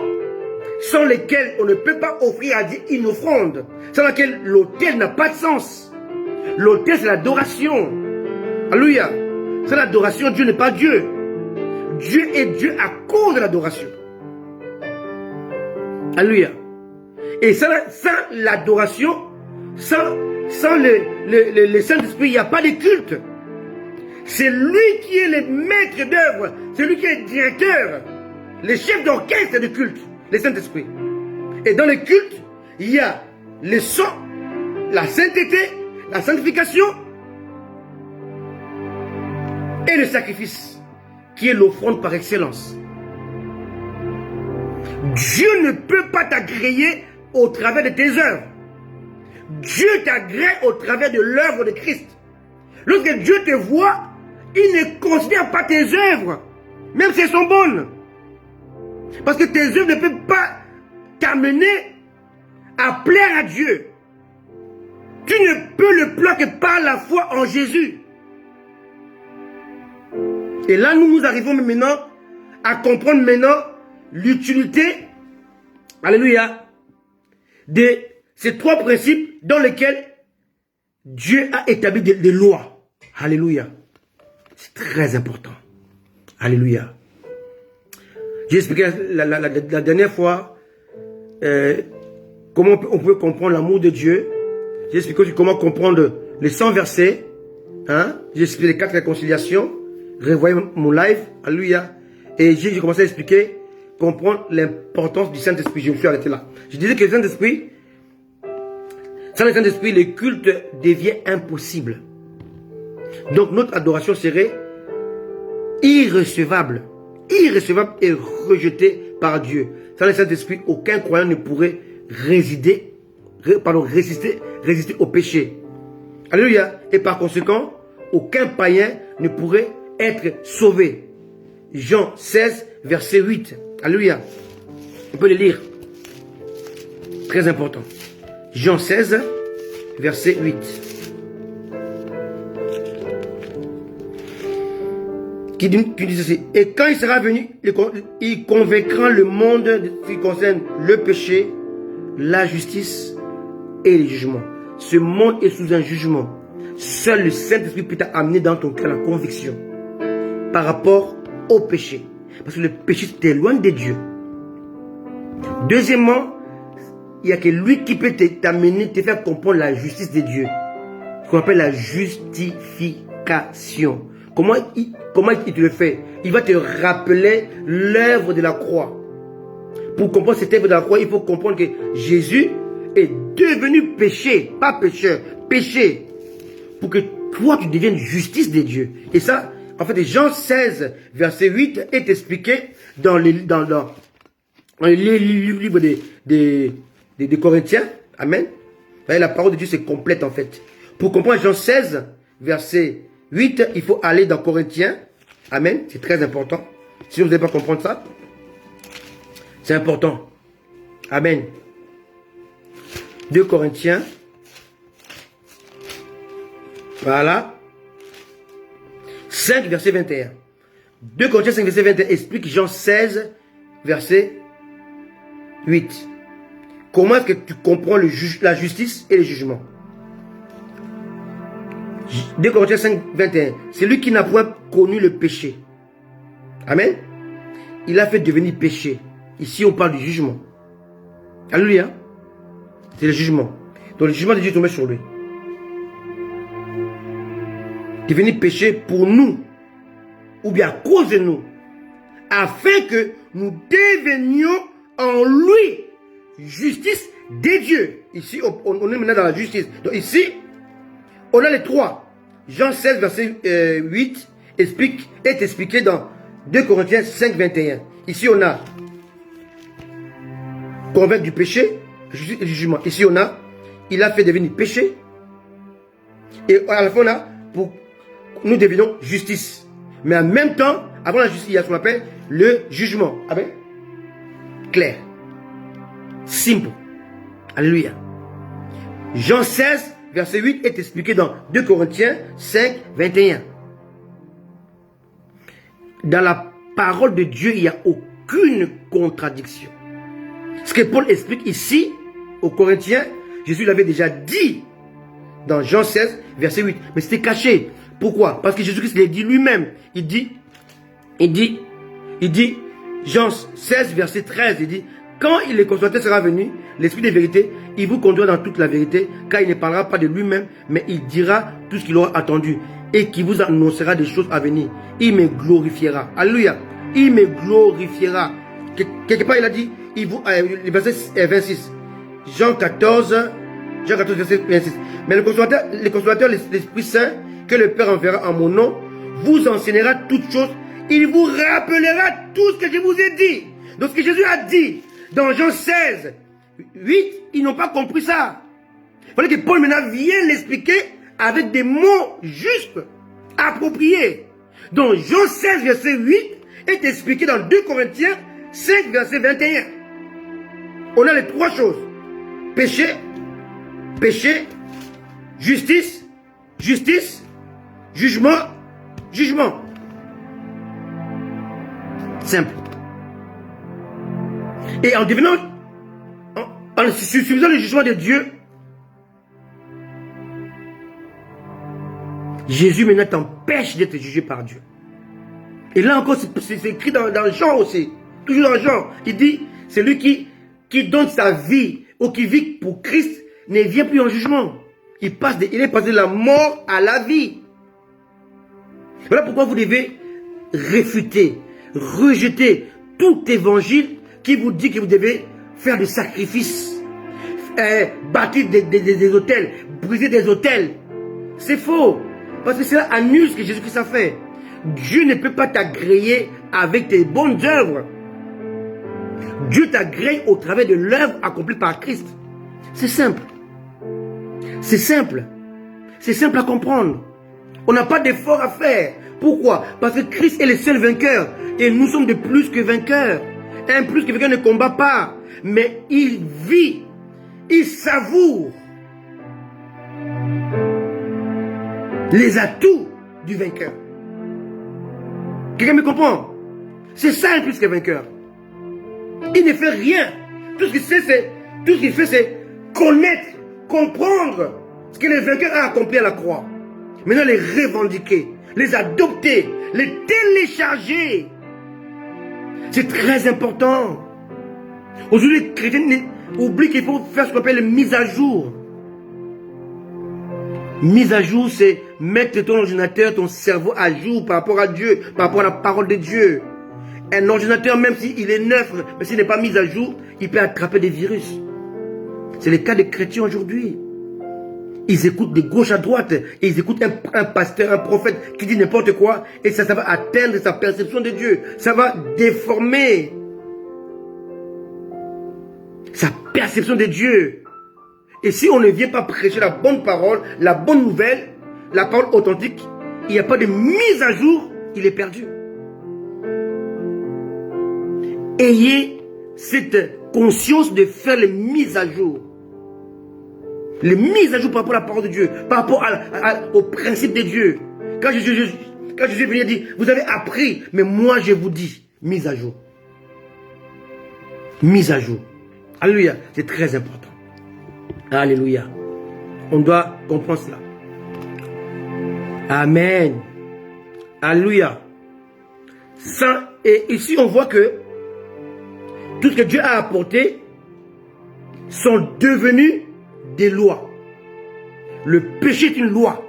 sans lesquels on ne peut pas offrir à Dieu une offrande, sans laquelle l'autel n'a pas de sens. L'autel, c'est l'adoration. Alléluia. Sans l'adoration, Dieu n'est pas Dieu. Dieu est Dieu à cause de l'adoration. Alléluia. Et sans l'adoration, Sans le Saint-Esprit, il n'y a pas de culte. C'est lui qui est le maître d'œuvre. C'est lui qui est le directeur. Le chef d'orchestre du culte, le Saint-Esprit. Et dans le culte, il y a le sang, la sainteté, la sanctification et le sacrifice, qui est l'offrande par excellence. Dieu ne peut pas t'agréer au travers de tes œuvres. Dieu t'agrée au travers de l'œuvre de Christ. Lorsque Dieu te voit, il ne considère pas tes œuvres, même si elles sont bonnes. Parce que tes œuvres ne peuvent pas t'amener à plaire à Dieu. Tu ne peux le plaire que par la foi en Jésus. Et là, nous arrivons maintenant à comprendre maintenant l'utilité, alléluia, de ces trois principes dans lesquels Dieu a établi des lois. Alléluia. C'est très important. Alléluia. J'ai expliqué la dernière fois comment on peut comprendre l'amour de Dieu. J'ai expliqué comment comprendre les 100 versets. Hein? J'ai expliqué les 4 réconciliations. Revoyez mon live. Alléluia. Et j'ai commencé à expliquer, comprendre l'importance du Saint-Esprit. Je me suis arrêté là. Je disais que le Saint-Esprit, sans le Saint-Esprit, le culte devient impossible. Donc notre adoration serait irrecevable. Irrecevable et rejetée par Dieu. Sans le Saint-Esprit, aucun croyant ne pourrait résister au péché. Alléluia. Et par conséquent, aucun païen ne pourrait être sauvé. Jean 16, verset 8. Alléluia. On peut le lire. Très important. Jean 16, verset 8. Qui dit ceci. Et quand il sera venu, il convaincra le monde de ce qui concerne le péché, la justice et le jugement. Ce monde est sous un jugement. Seul le Saint-Esprit peut t'amener dans ton cœur la conviction par rapport au péché. Parce que le péché t'éloigne de Dieu. Deuxièmement, il n'y a que lui qui peut t'amener, te faire comprendre la justice de Dieu. Ce qu'on appelle la justification. Comment il te le fait? Il va te rappeler l'œuvre de la croix. Pour comprendre cette œuvre de la croix, il faut comprendre que Jésus est devenu péché, pas pécheur, péché. Pour que toi, tu deviennes justice de Dieu. Et ça, en fait, Jean 16, verset 8 est expliqué dans le livre des Corinthiens. Amen. Vous voyez, la parole de Dieu, c'est complète en fait. Pour comprendre Jean 16, verset 8, il faut aller dans Corinthiens. Amen. C'est très important. Si vous ne devez pas comprendre ça, c'est important. Amen. 2 Corinthiens. Voilà. 5, verset 21. 2 Corinthiens 5, verset 21 explique Jean 16, verset 8. Comment est-ce que tu comprends la justice et le jugement? 2 Corinthiens 5, 21. C'est lui qui n'a point connu le péché. Amen. Il a fait devenir péché. Ici, on parle du jugement. Alléluia. C'est le jugement. Donc, le jugement de Dieu est tombé sur lui. Devenu péché pour nous, ou bien à cause de nous, afin que nous devenions en lui justice des dieux. Ici, on est maintenant dans la justice. Donc ici, on a les trois. Jean 16, verset 8 est expliqué dans 2 Corinthiens 5, 21. Ici, on a convaincre du péché, justice et du jugement. Ici, on a, il a fait devenir péché. Et à la fin, on a, pour nous devenons justice. Mais en même temps, avant la justice, il y a ce qu'on appelle le jugement. Amen. Clair. Simple. Alléluia. Jean 16, verset 8 est expliqué dans 2 Corinthiens 5, 21. Dans la parole de Dieu, il n'y a aucune contradiction. Ce que Paul explique ici, aux Corinthiens, Jésus l'avait déjà dit dans Jean 16, verset 8. Mais c'était caché. Pourquoi? Parce que Jésus-Christ l'a dit lui-même. Il dit, Jean 16, verset 13, il dit, Quand le consolateur sera venu, l'esprit de vérité, il vous conduira dans toute la vérité, car il ne parlera pas de lui-même, mais il dira tout ce qu'il aura attendu et qui vous annoncera des choses à venir. Il me glorifiera. Alléluia. Il me glorifiera. Quelque part, il a dit, le verset 26. Jean 14, verset 26. Mais le consolateur, l'Esprit Saint, que le Père enverra en mon nom, vous enseignera toutes choses. Il vous rappellera tout ce que je vous ai dit. Donc ce que Jésus a dit dans Jean 16, 8, ils n'ont pas compris ça. Il fallait que Paul maintenant vienne l'expliquer avec des mots justes, appropriés. Donc Jean 16, verset 8 est expliqué dans 2 Corinthiens 5, verset 21. On a les 3 choses. Péché, péché, justice, justice, jugement, jugement. Simple. Et en devenant, en suivant le jugement de Dieu, Jésus maintenant t'empêche d'être jugé par Dieu. Et là encore, c'est écrit dans Jean aussi. Toujours dans Jean. Il dit, celui qui donne sa vie ou qui vit pour Christ ne vient plus en jugement. Il est passé de la mort à la vie. Voilà pourquoi vous devez réfuter, rejeter tout évangile qui vous dit que vous devez faire des sacrifices, bâtir des hôtels, briser des hôtels. C'est faux. Parce que cela annule ce que Jésus-Christ a fait. Dieu ne peut pas t'agréer avec tes bonnes œuvres. Dieu t'agrée au travers de l'œuvre accomplie par Christ. C'est simple. C'est simple. C'est simple à comprendre. On n'a pas d'effort à faire. Pourquoi? Parce que Christ est le seul vainqueur. Et nous sommes de plus que vainqueurs. Un plus que vainqueur ne combat pas. Mais il vit. Il savoure les atouts du vainqueur. Quelqu'un me comprend? C'est ça un plus que vainqueur. Il ne fait rien. Tout ce qu'il fait, c'est connaître, comprendre ce que le vainqueur a accompli à la croix. Maintenant, les revendiquer, les adopter, les télécharger. C'est très important. Aujourd'hui, les chrétiens oublient qu'il faut faire ce qu'on appelle une mise à jour. Mise à jour, c'est mettre ton ordinateur, ton cerveau à jour par rapport à Dieu, par rapport à la parole de Dieu. Un ordinateur, même s'il est neuf, mais s'il n'est pas mis à jour, il peut attraper des virus. C'est le cas des chrétiens aujourd'hui. Ils écoutent de gauche à droite, et ils écoutent un pasteur, un prophète qui dit n'importe quoi, et ça va atteindre sa perception de Dieu. Ça va déformer sa perception de Dieu. Et si on ne vient pas prêcher la bonne parole, la bonne nouvelle, la parole authentique, il n'y a pas de mise à jour, il est perdu. Ayez cette conscience de faire les mises à jour. Les mises à jour par rapport à la parole de Dieu, par rapport au principe de Dieu. Quand Jésus est venu, il dit, vous avez appris, mais moi je vous dis, mise à jour. Mise à jour. Alléluia, c'est très important. Alléluia. On doit comprendre cela. Amen. Alléluia. Ça, et ici on voit que tout ce que Dieu a apporté sont devenus des lois. Le péché est une loi.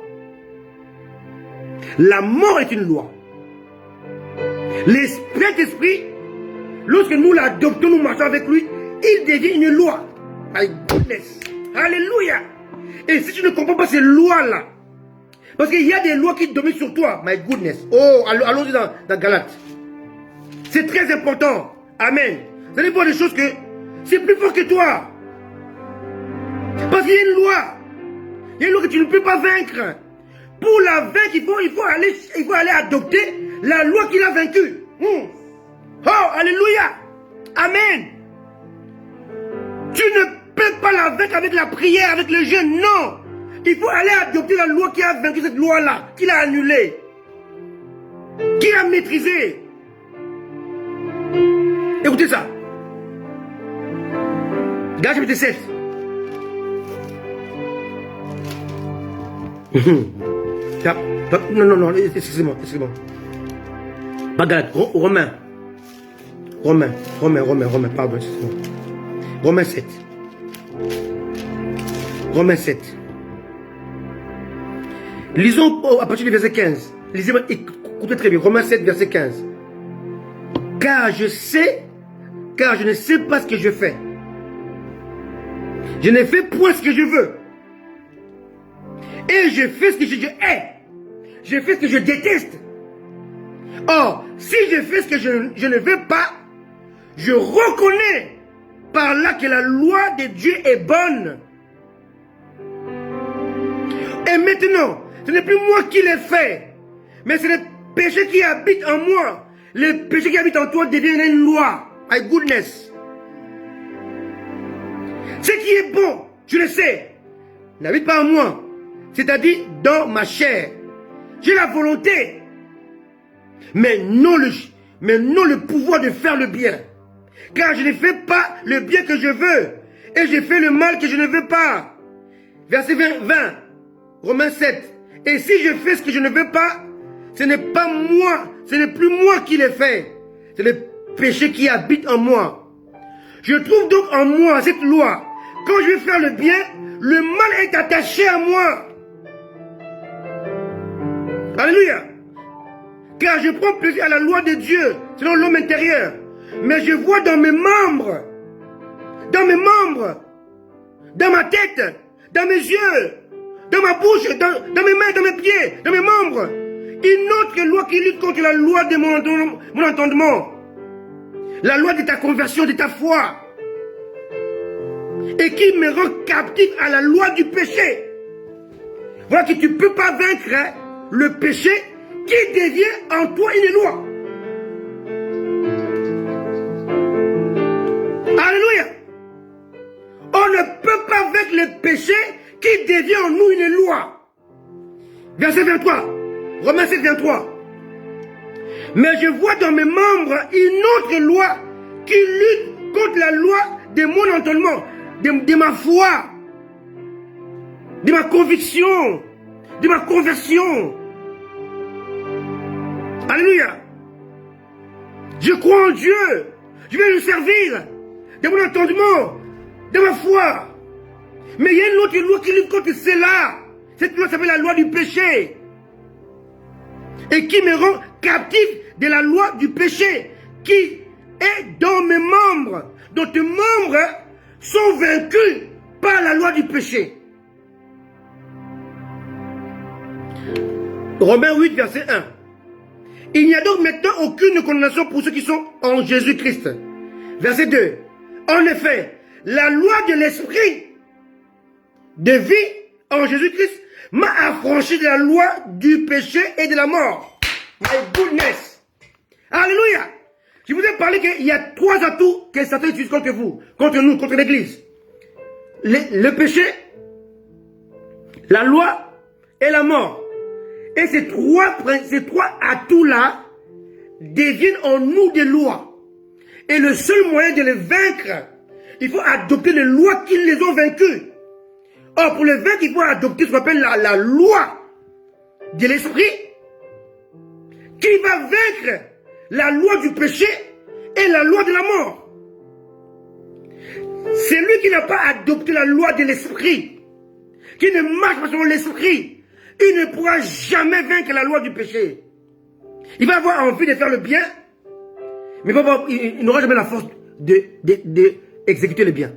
La mort est une loi. L'Esprit, lorsque nous l'adoptons, nous marchons avec lui, il devient une loi. My goodness. Alléluia. Et si tu ne comprends pas ces lois-là, parce qu'il y a des lois qui dominent sur toi, my goodness. Oh, allons-y dans Galates. C'est très important. Amen. Vous allez voir des choses que c'est plus fort que toi. Parce qu'il y a une loi. Il y a une loi que tu ne peux pas vaincre. Pour la vaincre, il faut aller adopter la loi qu'il a vaincue. Oh, alléluia. Amen. Tu ne peux pas la vaincre avec la prière, avec le jeûne. Non. Il faut aller adopter la loi qui a vaincu cette loi-là, qu'il a annulée, qu'il a maîtrisée. Écoutez ça. Galates chapitre 7. Non, excusez-moi. Pas Galates, Romains, pardon, excusez-moi. Romains 7. Romains 7. Lisons à partir du verset 15. Lisez-moi, écoutez très bien. Romains 7, verset 15. Car je ne sais pas ce que je fais. Je ne fais point ce que je veux. Et je fais ce que je hais. Je fais ce que je déteste. Or, si je fais ce que je ne veux pas, je reconnais par là que la loi de Dieu est bonne. Et maintenant, ce n'est plus moi qui l'ai fait, mais c'est le péché qui habite en moi. Le péché qui habite en toi devient une loi. My goodness. Ce qui est bon, je le sais, n'habite pas en moi. C'est-à-dire dans ma chair. J'ai la volonté, mais non le pouvoir de faire le bien. Car je ne fais pas le bien que je veux, et je fais le mal que je ne veux pas. Verset 20, Romains 7. Et si je fais ce que je ne veux pas, ce n'est pas moi, ce n'est plus moi qui l'ai fait. C'est le péché qui habite en moi. Je trouve donc en moi cette loi. Quand je vais faire le bien, le mal est attaché à moi. Alléluia. Car je prends plaisir à la loi de Dieu, selon l'homme intérieur. Mais je vois dans mes membres, dans ma tête, dans mes yeux, dans ma bouche, dans mes mains, dans mes pieds, dans mes membres, une autre loi qui lutte contre la loi de mon entendement. La loi de ta conversion, de ta foi. Et qui me rend captif à la loi du péché. Voilà que tu ne peux pas vaincre le péché qui devient en toi une loi. Alléluia. On ne peut pas vaincre le péché qui devient en nous une loi. Verset 23. Romains 7, 23. Mais je vois dans mes membres une autre loi qui lutte contre la loi de mon entendement, de ma foi, de ma conviction, de ma conversion. Alléluia. Je crois en Dieu. Je vais le servir de mon entendement, de ma foi. Mais il y a une autre loi qui lutte contre cela. Cette loi s'appelle la loi du péché. Et qui me rend captif de la loi du péché qui est dans mes membres. Donc tes membres sont vaincus par la loi du péché. Romains 8, verset 1. Il n'y a donc maintenant aucune condamnation pour ceux qui sont en Jésus-Christ. Verset 2. En effet, la loi de l'esprit de vie en Jésus-Christ m'a affranchi de la loi du péché et de la mort. My goodness. Alléluia. Je vous ai parlé qu'il y a 3 atouts que Satan utilise contre vous, contre nous, contre l'église. Le péché, la loi et la mort. Et ces trois atouts-là deviennent en nous des lois. Et le seul moyen de les vaincre, il faut adopter les lois qui les ont vaincus. Or, pour les vaincre, il faut adopter ce qu'on appelle la loi de l'esprit, qui va vaincre la loi du péché et la loi de la mort. Celui qui n'a pas adopté la loi de l'esprit, qui ne marche pas selon l'esprit, il ne pourra jamais vaincre la loi du péché. Il va avoir envie de faire le bien, mais il n'aura jamais la force d'exécuter le bien.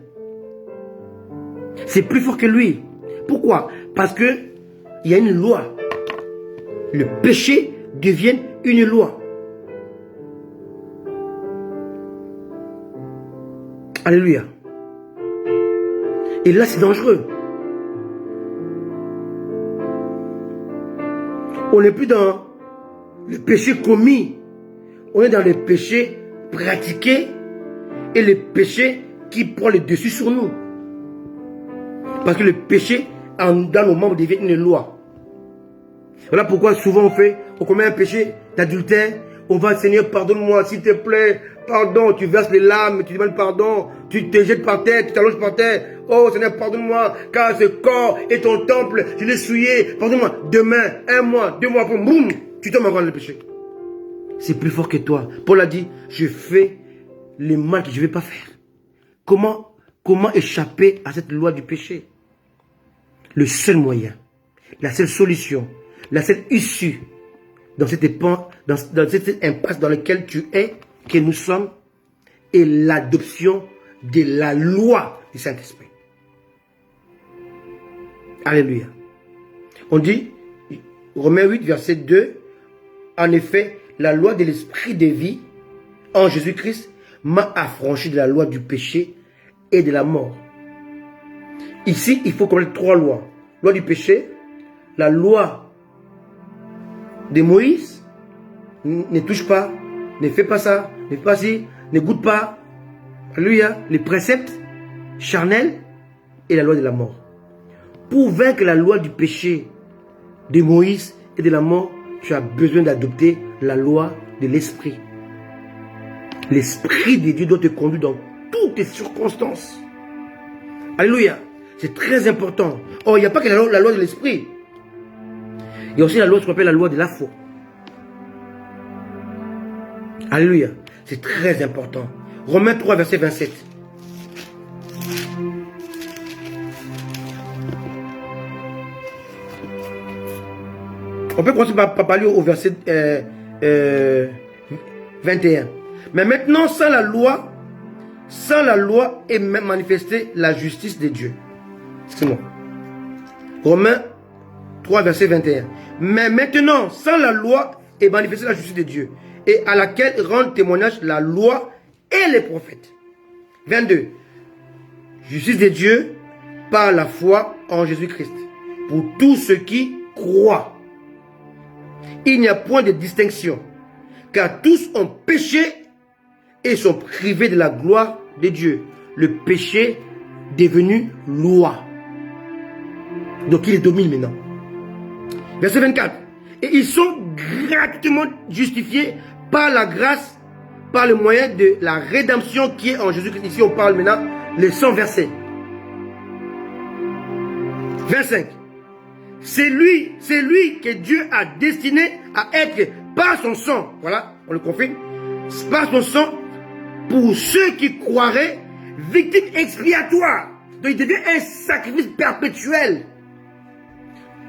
C'est plus fort que lui. Pourquoi? Parce que il y a une loi. Le péché devient une loi. Alléluia. Et là, c'est dangereux. On n'est plus dans le péché commis. On est dans le péché pratiqué et le péché qui prend le dessus sur nous. Parce que le péché, dans nos membres, devient une loi. Voilà pourquoi souvent on commet un péché d'adultère. On va, Seigneur, pardonne-moi, s'il te plaît, pardon. Tu verses les larmes, tu demandes pardon, tu te jettes par terre, tu t'allonges par terre. Oh Seigneur, pardonne-moi, car ce corps est ton temple, je l'ai souillé. Pardonne-moi. Demain, 1 mois, 2 mois après, boum, tu tombes encore dans le péché. C'est plus fort que toi. Paul a dit, je fais le mal que je ne vais pas faire. Comment comment échapper à cette loi du péché. Le seul moyen, la seule solution, la seule issue dans cette impasse dans laquelle tu es, que nous sommes, est l'adoption de la loi du Saint-Esprit. Alléluia. On dit, Romains 8, verset 2, en effet, la loi de l'esprit de vie en Jésus-Christ m'a affranchi de la loi du péché et de la mort. Ici, il faut connaître 3 lois. Loi du péché, la loi de Moïse, ne touche pas, ne fais pas ça, ne fais pas ci, ne goûte pas. Alléluia. Les préceptes charnels et la loi de la mort. Pour vaincre la loi du péché de Moïse et de la mort, tu as besoin d'adopter la loi de l'esprit. L'esprit de Dieu doit te conduire dans toutes les circonstances. Alléluia. C'est très important. Oh, il n'y a pas que la loi de l'esprit. Il y a aussi la loi qu'on appelle la loi de la foi. Alléluia. C'est très important. Romains 3, verset 27. On peut commencer par parler au verset 21. Mais maintenant, sans la loi est manifestée la justice de Dieu. Excusez-moi. Romains 3, verset 21. Mais maintenant, sans la loi est manifestée la justice de Dieu, et à laquelle rendent témoignage la loi et les prophètes. 22. Justice de Dieu par la foi en Jésus-Christ, pour tous ceux qui croient. Il n'y a point de distinction, car tous ont péché et sont privés de la gloire de Dieu. Le péché devenu loi. Donc il domine maintenant. Verset 24. Et ils sont gratuitement justifiés par la grâce, par le moyen de la rédemption qui est en Jésus-Christ. Ici on parle maintenant les 100 versets. 25. C'est lui que Dieu a destiné à être par son sang. Voilà, on le confirme. Par son sang, pour ceux qui croiraient, victime expiatoire. Donc il devient un sacrifice perpétuel.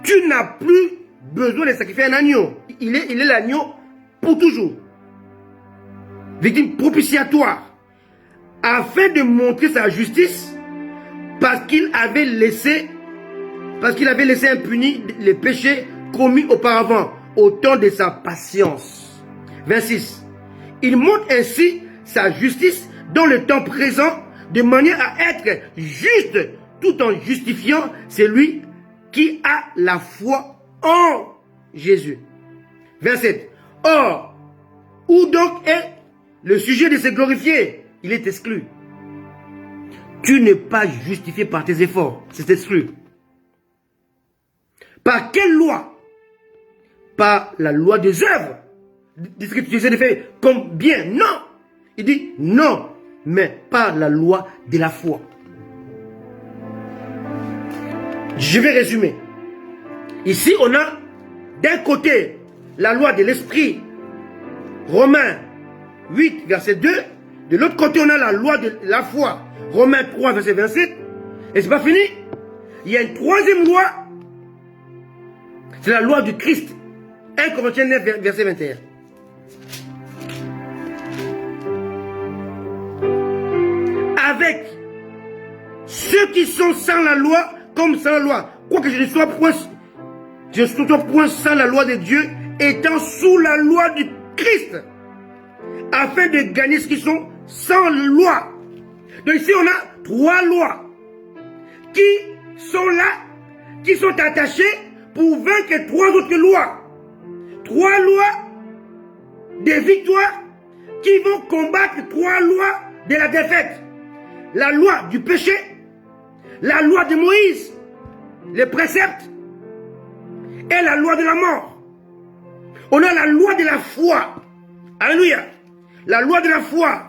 Tu n'as plus besoin de sacrifier un agneau. Il est l'agneau pour toujours. Victime propitiatoire. Afin de montrer sa justice, parce qu'il avait laissé impunis les péchés commis auparavant, au temps de sa patience. 26. Il montre ainsi sa justice dans le temps présent, de manière à être juste, tout en justifiant celui qui a la foi en Jésus. 27. Or, où donc est le sujet de se glorifier? Il est exclu. Tu n'es pas justifié par tes efforts. C'est exclu. Par quelle loi? Par la loi des œuvres. Dis ce que tu essaies de faire comme bien. Non. Il dit non. Mais par la loi de la foi. Je vais résumer. Ici, on a d'un côté la loi de l'esprit. Romains 8, verset 2. De l'autre côté, on a la loi de la foi. Romains 3, verset 27. Et c'est pas fini. Il y a une troisième loi. C'est la loi du Christ. 1 Corinthiens 9, verset 21. Avec ceux qui sont sans la loi, comme sans la loi. Quoique je ne sois point sans la loi de Dieu, étant sous la loi du Christ, afin de gagner ceux qui sont sans loi. Donc ici on a 3 lois qui sont là, qui sont attachées pour vaincre 3 autres lois. 3 lois de victoire qui vont combattre 3 lois de la défaite. La loi du péché, la loi de Moïse, les préceptes et la loi de la mort. On a la loi de la foi. Alléluia. La loi de la foi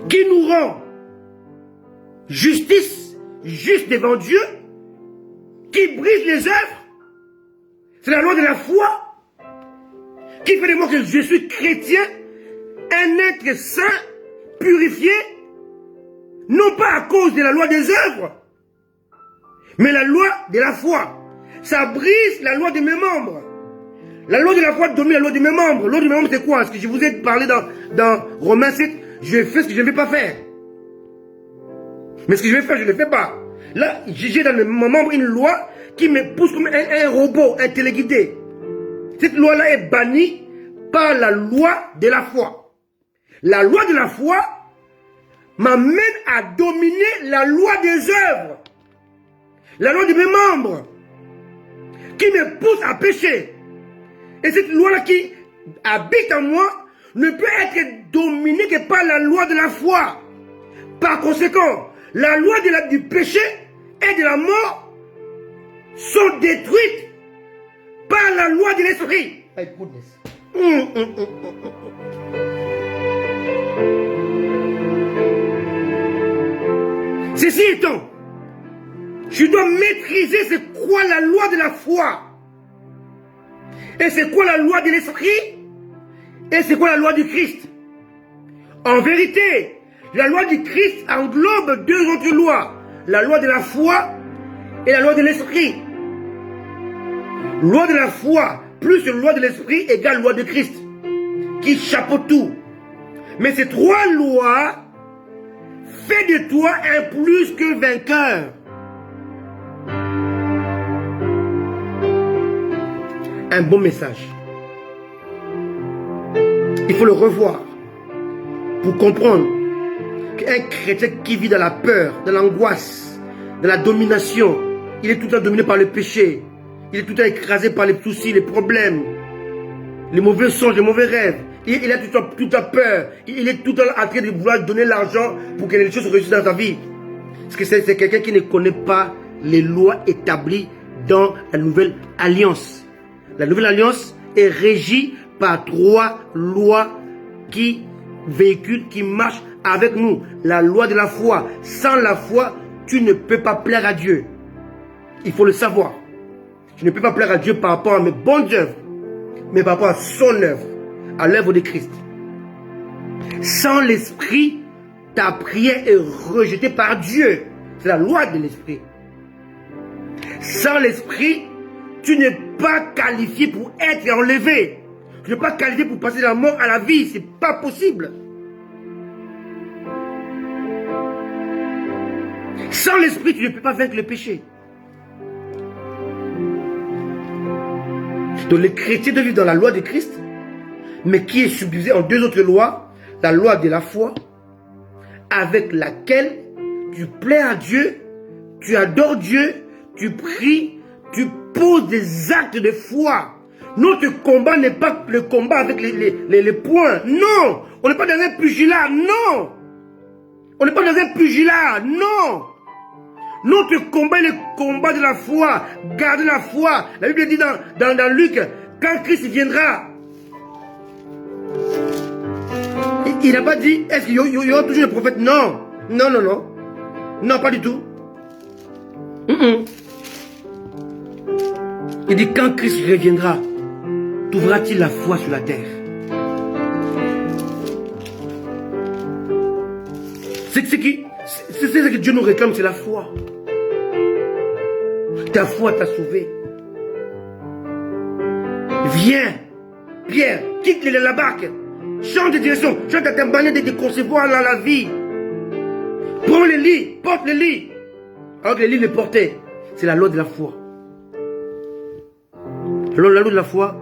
qui nous rend justice, juste devant Dieu, qui brise les œuvres. C'est la loi de la foi qui fait de moi que je suis chrétien, un être saint purifié, non pas à cause de la loi des œuvres, mais la loi de la foi. Ça brise la loi de mes membres. La loi de la foi domine la loi de mes membres. La loi de mes membres, c'est quoi? Ce que je vous ai parlé dans Romains 7, je fais ce que je ne vais pas faire. Mais ce que je vais faire, je ne le fais pas. Là, j'ai dans mes membres une loi qui me pousse comme un robot, un téléguidé. Cette loi-là est bannie par la loi de la foi. La loi de la foi m'amène à dominer la loi des œuvres. La loi de mes membres. Qui me pousse à pécher. Et cette loi-là qui habite en moi ne peut être dominée que par la loi de la foi. Par conséquent, la loi du péché et de la mort sont détruites par la loi de l'esprit. My goodness. Ceci étant, je dois maîtriser c'est quoi la loi de la foi. Et c'est quoi la loi de l'esprit? Et c'est quoi la loi du Christ? En vérité, la loi du Christ englobe deux autres lois. La loi de la foi et la loi de l'esprit. Loi de la foi plus loi de l'esprit égale loi de Christ. Qui chapeaute tout. Mais ces trois lois font de toi un plus que vainqueur. Un bon message. Il faut le revoir pour comprendre qu'un chrétien qui vit dans la peur, dans l'angoisse, dans la domination, il est tout le temps dominé par le péché. Il est tout le temps écrasé par les soucis, les problèmes, les mauvais songes, les mauvais rêves. Il a tout le temps peur. Il est tout le temps en train de vouloir donner l'argent pour que les choses se réussissent dans sa vie. Parce que c'est quelqu'un qui ne connaît pas les lois établies dans la nouvelle alliance. La nouvelle alliance est régie par trois lois qui véhiculent, qui marchent avec nous. La loi de la foi. Sans la foi, tu ne peux pas plaire à Dieu. Il faut le savoir. Je ne peux pas plaire à Dieu par rapport à mes bonnes œuvres, mais par rapport à son œuvre, à l'œuvre de Christ. Sans l'esprit, ta prière est rejetée par Dieu. C'est la loi de l'esprit. Sans l'esprit, tu n'es pas qualifié pour être enlevé. Tu n'es pas qualifié pour passer de la mort à la vie. Ce n'est pas possible. Sans l'esprit, tu ne peux pas vaincre le péché. Donc les chrétiens doivent vivre dans la loi de Christ, mais qui est subdivisée en deux autres lois. La loi de la foi, avec laquelle tu plais à Dieu, tu adores Dieu, tu pries, tu poses des actes de foi. Notre combat n'est pas le combat avec les poings. Non. On n'est pas dans un pugilat. Non. On n'est pas dans un pugilat. Non. Notre combat est le combat de la foi. Gardez la foi. La Bible dit dans Luc, quand Christ viendra, il n'a pas dit, est-ce qu'il y aura toujours des prophètes? Non. Non, non, non. Non, pas du tout. Il dit, quand Christ reviendra, trouvera-t-il la foi sur la terre? C'est ce que Dieu nous réclame, c'est la foi. Ta foi t'a sauvé. Viens, Pierre, quitte la barque. Change de direction, change ta manière de te concevoir dans la vie. Prends le lit, porte le lit. Alors que le lit le portait. C'est la loi de la foi. Alors la loi de la foi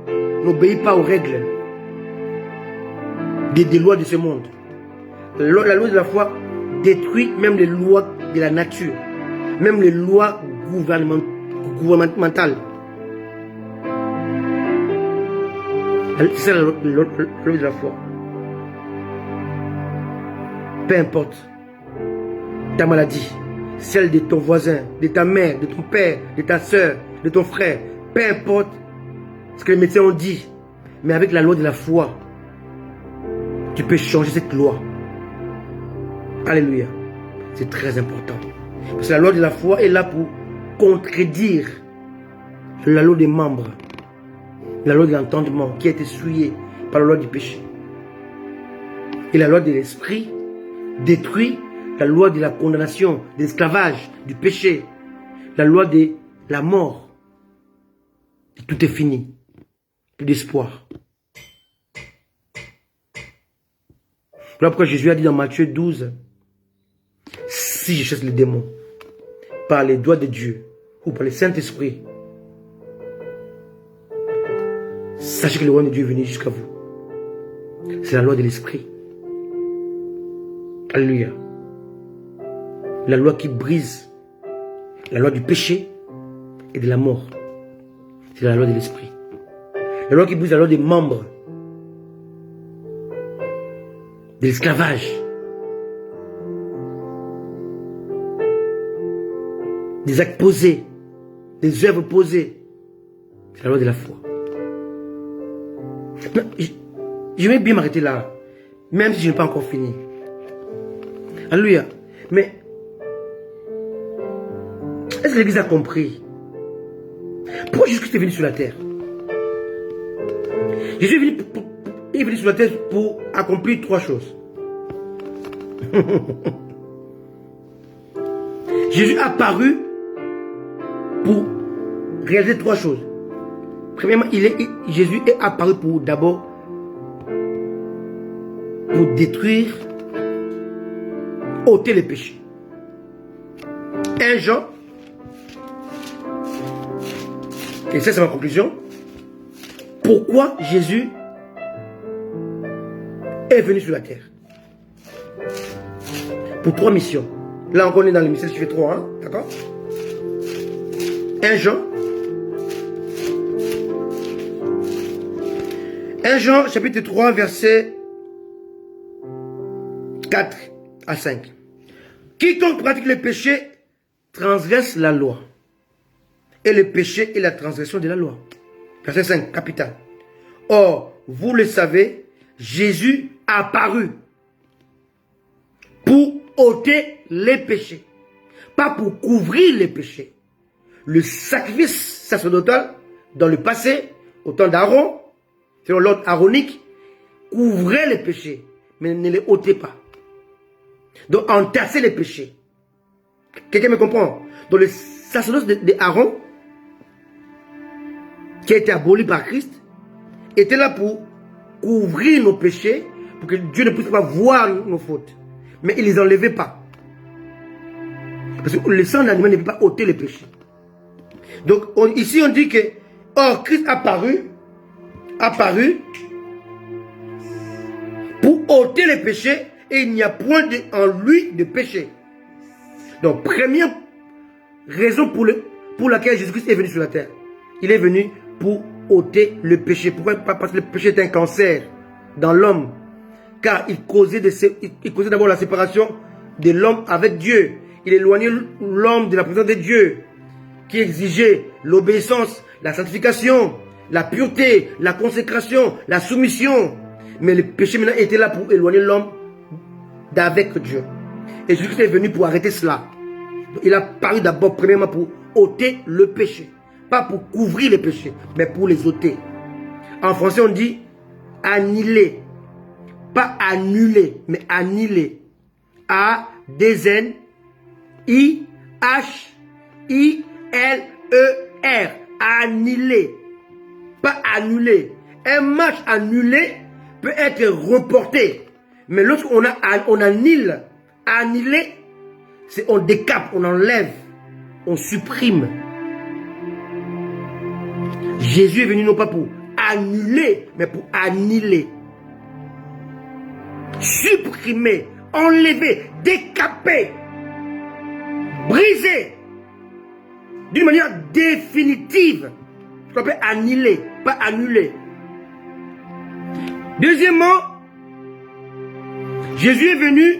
n'obéit pas aux règles des lois de ce monde. La loi de la foi détruit même les lois de la nature, même les lois gouvernementales. C'est la loi de la foi. Peu importe ta maladie, celle de ton voisin, de ta mère, de ton père, de ta soeur, de ton frère, peu importe ce que les médecins ont dit, mais avec la loi de la foi, tu peux changer cette loi. Alléluia. C'est très important. Parce que la loi de la foi est là pour contredire la loi des membres, la loi de l'entendement qui a été souillée par la loi du péché. Et la loi de l'esprit détruit la loi de la condamnation, de l'esclavage, du péché, la loi de la mort. Et tout est fini. Plus d'espoir. Voilà pourquoi Jésus a dit dans Matthieu 12, si je chasse les démons par les doigts de Dieu ou par le Saint-Esprit, sachez que le royaume de Dieu est venu jusqu'à vous. C'est la loi de l'Esprit. Alléluia. La loi qui brise la loi du péché et de la mort. C'est la loi de l'Esprit. La loi qui brise la loi des membres, de l'esclavage, des actes posés, des œuvres posées. C'est la loi de la foi. Je vais bien m'arrêter là, même si je n'ai pas encore fini. Alléluia. Mais est-ce que l'Église a compris pourquoi Jésus-Christ est venu sur la terre? Jésus est venu sur la terre pour accomplir 3 choses. Jésus est apparu pour réaliser 3 choses. Premièrement, Jésus est apparu pour d'abord pour détruire, ôter les péchés. 1 Jean, et ça c'est ma conclusion. Pourquoi Jésus est venu sur la terre? Pour 3 missions. Là encore on est dans le message qui fait 3, hein, d'accord? 1 Jean chapitre 3 verset 4 à 5. Quiconque pratique le péché transgresse la loi. Et le péché est la transgression de la loi. Verset 5, capital. Or, vous le savez, Jésus a apparu pour ôter les péchés, pas pour couvrir les péchés. Le sacrifice sacerdotal dans le passé, au temps d'Aaron, selon l'ordre aaronique, couvrait les péchés, mais ne les ôtait pas. Donc, entassait les péchés. Quelqu'un me comprend? Donc, le sacerdoce d'Aaron, qui a été aboli par Christ, était là pour couvrir nos péchés, pour que Dieu ne puisse pas voir nos fautes. Mais il ne les enlevait pas. Parce que le sang d'animal ne peut pas ôter les péchés. Donc ici on dit que, or Christ apparu pour ôter les péchés, et il n'y a point en lui de péché. Donc première raison pour laquelle Jésus-Christ est venu sur la terre. Il est venu pour ôter le péché. Pourquoi? Parce que le péché est un cancer dans l'homme. Car il causait d'abord la séparation de l'homme avec Dieu. Il éloignait l'homme de la présence de Dieu, qui exigeait l'obéissance, la sanctification, la pureté, la consécration, la soumission. Mais le péché maintenant était là pour éloigner l'homme d'avec Dieu. Et Jésus-Christ est venu pour arrêter cela. Il a paru d'abord premièrement pour ôter le péché. Pas pour couvrir les péchés, mais pour les ôter. En français, on dit annihiler. Pas annuler, mais annihiler. A-D-N-I-H-I-L-E-R. Annihiler. Pas annuler. Un match annulé peut être reporté. Mais lorsqu'on annule, annihiler, c'est on décape, on enlève, on supprime. Jésus est venu non pas pour annuler, mais pour annihiler. Supprimer, enlever, décaper, briser, d'une manière définitive. Ce qu'on appelle annihiler, pas annuler. Deuxièmement, Jésus est venu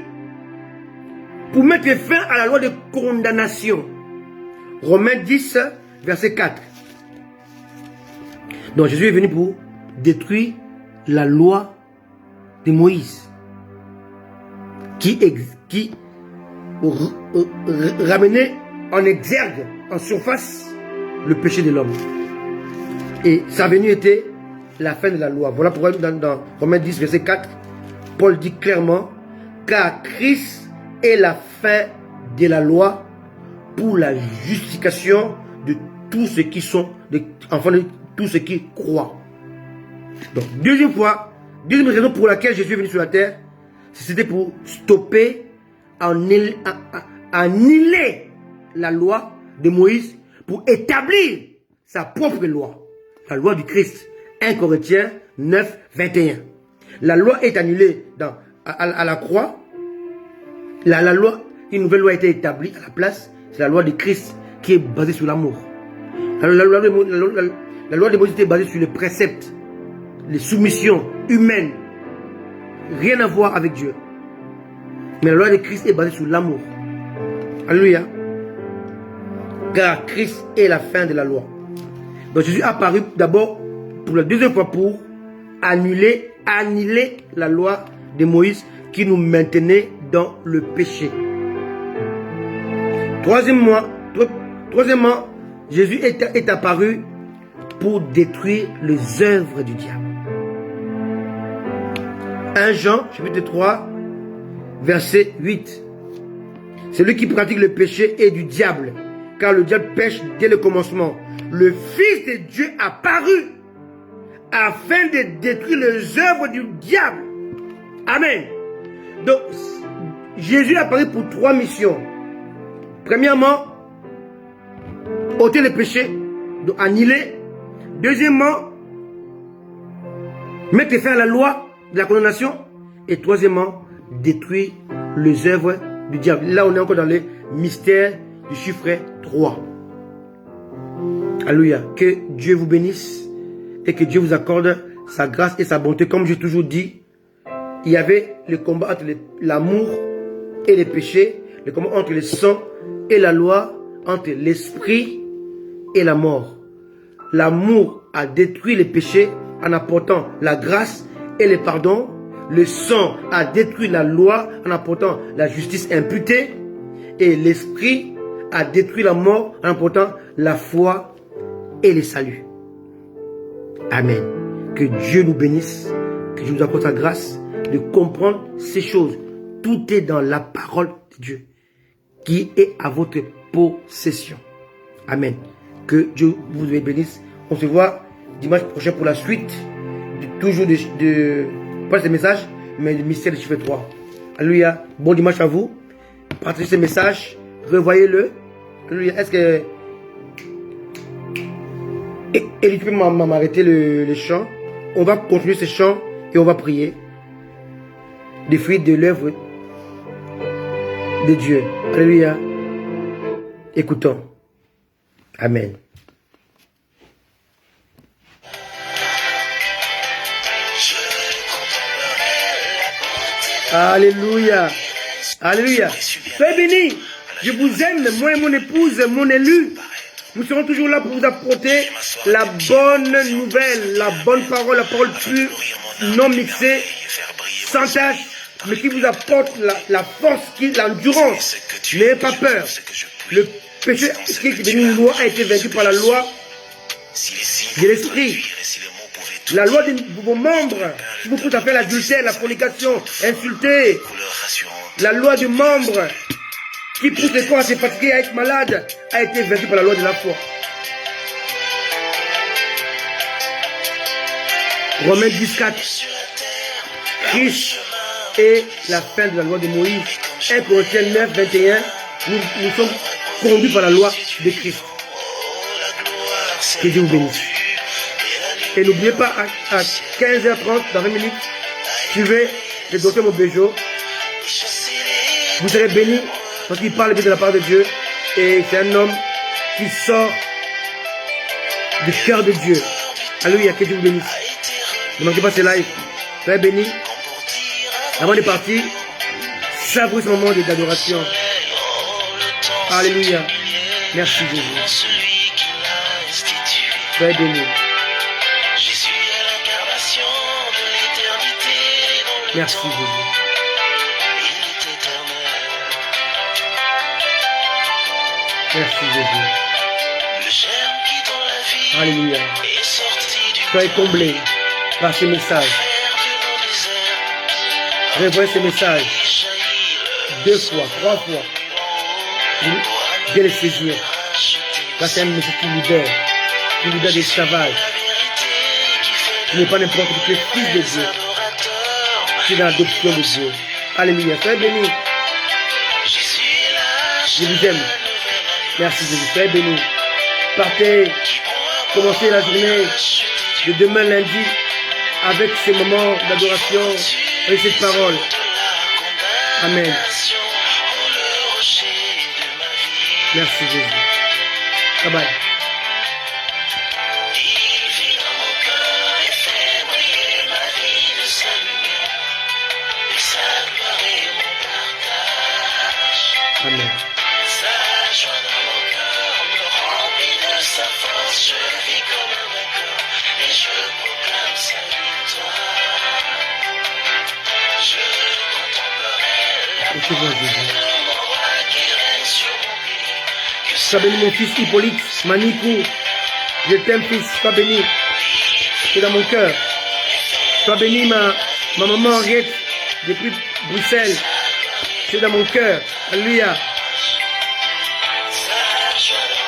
pour mettre fin à la loi de condamnation. Romains 10, verset 4. Donc Jésus est venu pour détruire la loi de Moïse, qui ramenait en exergue, en surface, le péché de l'homme. Et sa venue était la fin de la loi. Voilà pourquoi dans Romains 10, verset 4, Paul dit clairement, Car Christ est la fin de la loi pour la justification de tous ceux qui sont, enfin de tous ceux qui croient. Donc, deuxième raison pour laquelle Jésus est venu sur la terre, c'était pour stopper, annihiler la loi de Moïse, pour établir sa propre loi, la loi du Christ. 1 Corinthiens 9, 21. La loi est annulée à la croix. La loi, une nouvelle loi a été établie à la place. C'est la loi de Christ qui est basée sur l'amour. La loi de Moïse était basée sur les préceptes, les soumissions humaines. Rien à voir avec Dieu. Mais la loi de Christ est basée sur l'amour. Alléluia. Car Christ est la fin de la loi. Donc Jésus est apparu d'abord pour la deuxième fois pour annihiler la loi de Moïse qui nous maintenait dans le péché. Troisièmement, Jésus est apparu pour détruire les œuvres du diable. 1 Jean, chapitre 3, verset 8. Celui qui pratique le péché est du diable, car le diable pêche dès le commencement. Le Fils de Dieu apparu afin de détruire les œuvres du diable. Amen. Donc, Jésus est apparu pour 3 missions. Premièrement, ôter le péché, donc annihiler. Deuxièmement, mettre fin à la loi de la condamnation. Et troisièmement, détruire les œuvres du diable. Là, on est encore dans les mystères du chiffre 3. Alléluia. Que Dieu vous bénisse et que Dieu vous accorde sa grâce et sa bonté. Comme j'ai toujours dit, il y avait le combat entre l'amour et les péchés, le combat entre le sang et la loi, entre l'esprit et la mort. L'amour a détruit les péchés en apportant la grâce et le pardon. Le sang a détruit la loi en apportant la justice imputée. Et l'esprit a détruit la mort en apportant la foi et le salut. Amen. Que Dieu nous bénisse, que Dieu nous accorde sa grâce de comprendre ces choses. Tout est dans la parole de Dieu qui est à votre possession. Amen. Que Dieu vous bénisse. On se voit dimanche prochain pour la suite toujours pas ces messages, mais le mystère du chiffre 3. Alléluia. Bon dimanche à vous. Partagez ces messages. Revoyez-le. Alléluia. Est-ce que et tu peux m'arrêter le chant. On va continuer ce chant et on va prier des fruits de l'œuvre de Dieu. Alléluia. Écoutons. Amen. Alléluia. Alléluia. Soyez bénis. Je vous aime, moi et mon épouse, mon élu. Nous serons toujours là pour vous apporter la bonne nouvelle, la bonne parole, la parole pure, non mixée, sans tâche, mais qui vous apporte la force, l'endurance. N'ayez pas peur. Le péché qui est devenu une loi a été vaincu par la loi de l'esprit. La loi de vos membres qui vous pousse à faire l'adultère, la fornication, insulter. La loi du membre qui pousse les corps à se fatiguer, à être malade, a été vaincue par la loi de la foi. Romains 10:4. Christ est la fin de la loi de Moïse. 1 Corinthiens 9, 21. Nous sommes conduits par la loi de Christ. Que Dieu vous bénisse. Et n'oubliez pas, à 15h30, dans 20 minutes, suivez le docteur Mobejo. Vous serez bénis parce qu'il parle bien de la part de Dieu. Et c'est un homme qui sort du cœur de Dieu. Alléluia, que Dieu vous bénisse. Ne manquez pas ces lives. Soyez bénis. Avant de partir, savourez ce moment d'adoration. Alléluia. Merci Jésus. Soyez bénis. Merci Jésus. Merci Jésus. Alléluia. Soyez comblés par ces messages. Revoyez ces messages. 2 fois, 3 fois. Viens les saisir. Là, c'est un monsieur qui libère de l'esclavage. Tu n'es pas n'importe qui, tu es fils de Dieu. Tu es dans l'adoption de Dieu. Alléluia. Soyez bénis. Je vous aime. Merci Jésus. Soyez bénis. Partez. Commencez la journée de demain lundi avec ces moments d'adoration, avec cette parole. Amen. Merci Jésus. Bye bye. Amen. Sois béni mon fils Hippolyte, Manikou. Je t'aime fils, sois béni. C'est dans mon cœur. Sois béni ma maman Henriette depuis Bruxelles. C'est dans mon cœur. Alléluia.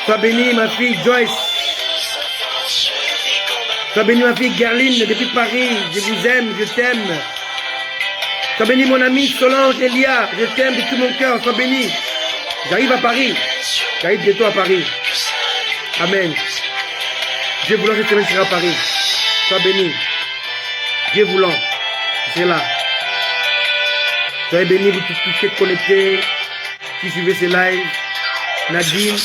Sois béni ma fille Joyce. Sois béni ma fille Gerline depuis Paris. Je vous aime, je t'aime. Sois béni mon ami Solange Elia. Je t'aime de tout mon cœur. Sois béni. J'arrive à Paris. J'arrive bientôt à Paris. Amen. Dieu voulant, cette semaine sera à Paris. Sois béni. Dieu voulant. C'est là. Soyez bénis, vous tous qui êtes connectés, qui suivez ces lives. Nadine.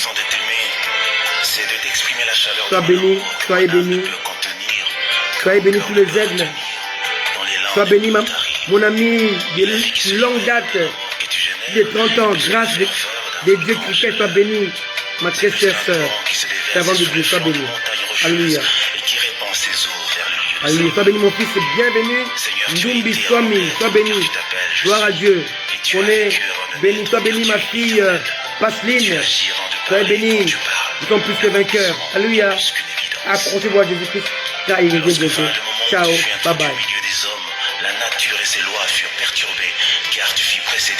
Sois béni. Soyez bénis. Soyez bénis tous les aigles. Sois béni, mon ami de longue date, de 30 ans, grâce de Dieu qui fait, sois béni, ma très chère sœur, servante de Dieu, sois béni. Alléluia. Alléluia. Sois béni, mon fils, bienvenue. Ndumbi, sois béni. Gloire à Dieu. On est béni, sois béni, ma fille, Passeline. Soyez béni. Nous sommes plus que vainqueurs. Alléluia. Accrochez-vous à Jésus-Christ, car il revient bientôt. Ciao. Bye bye.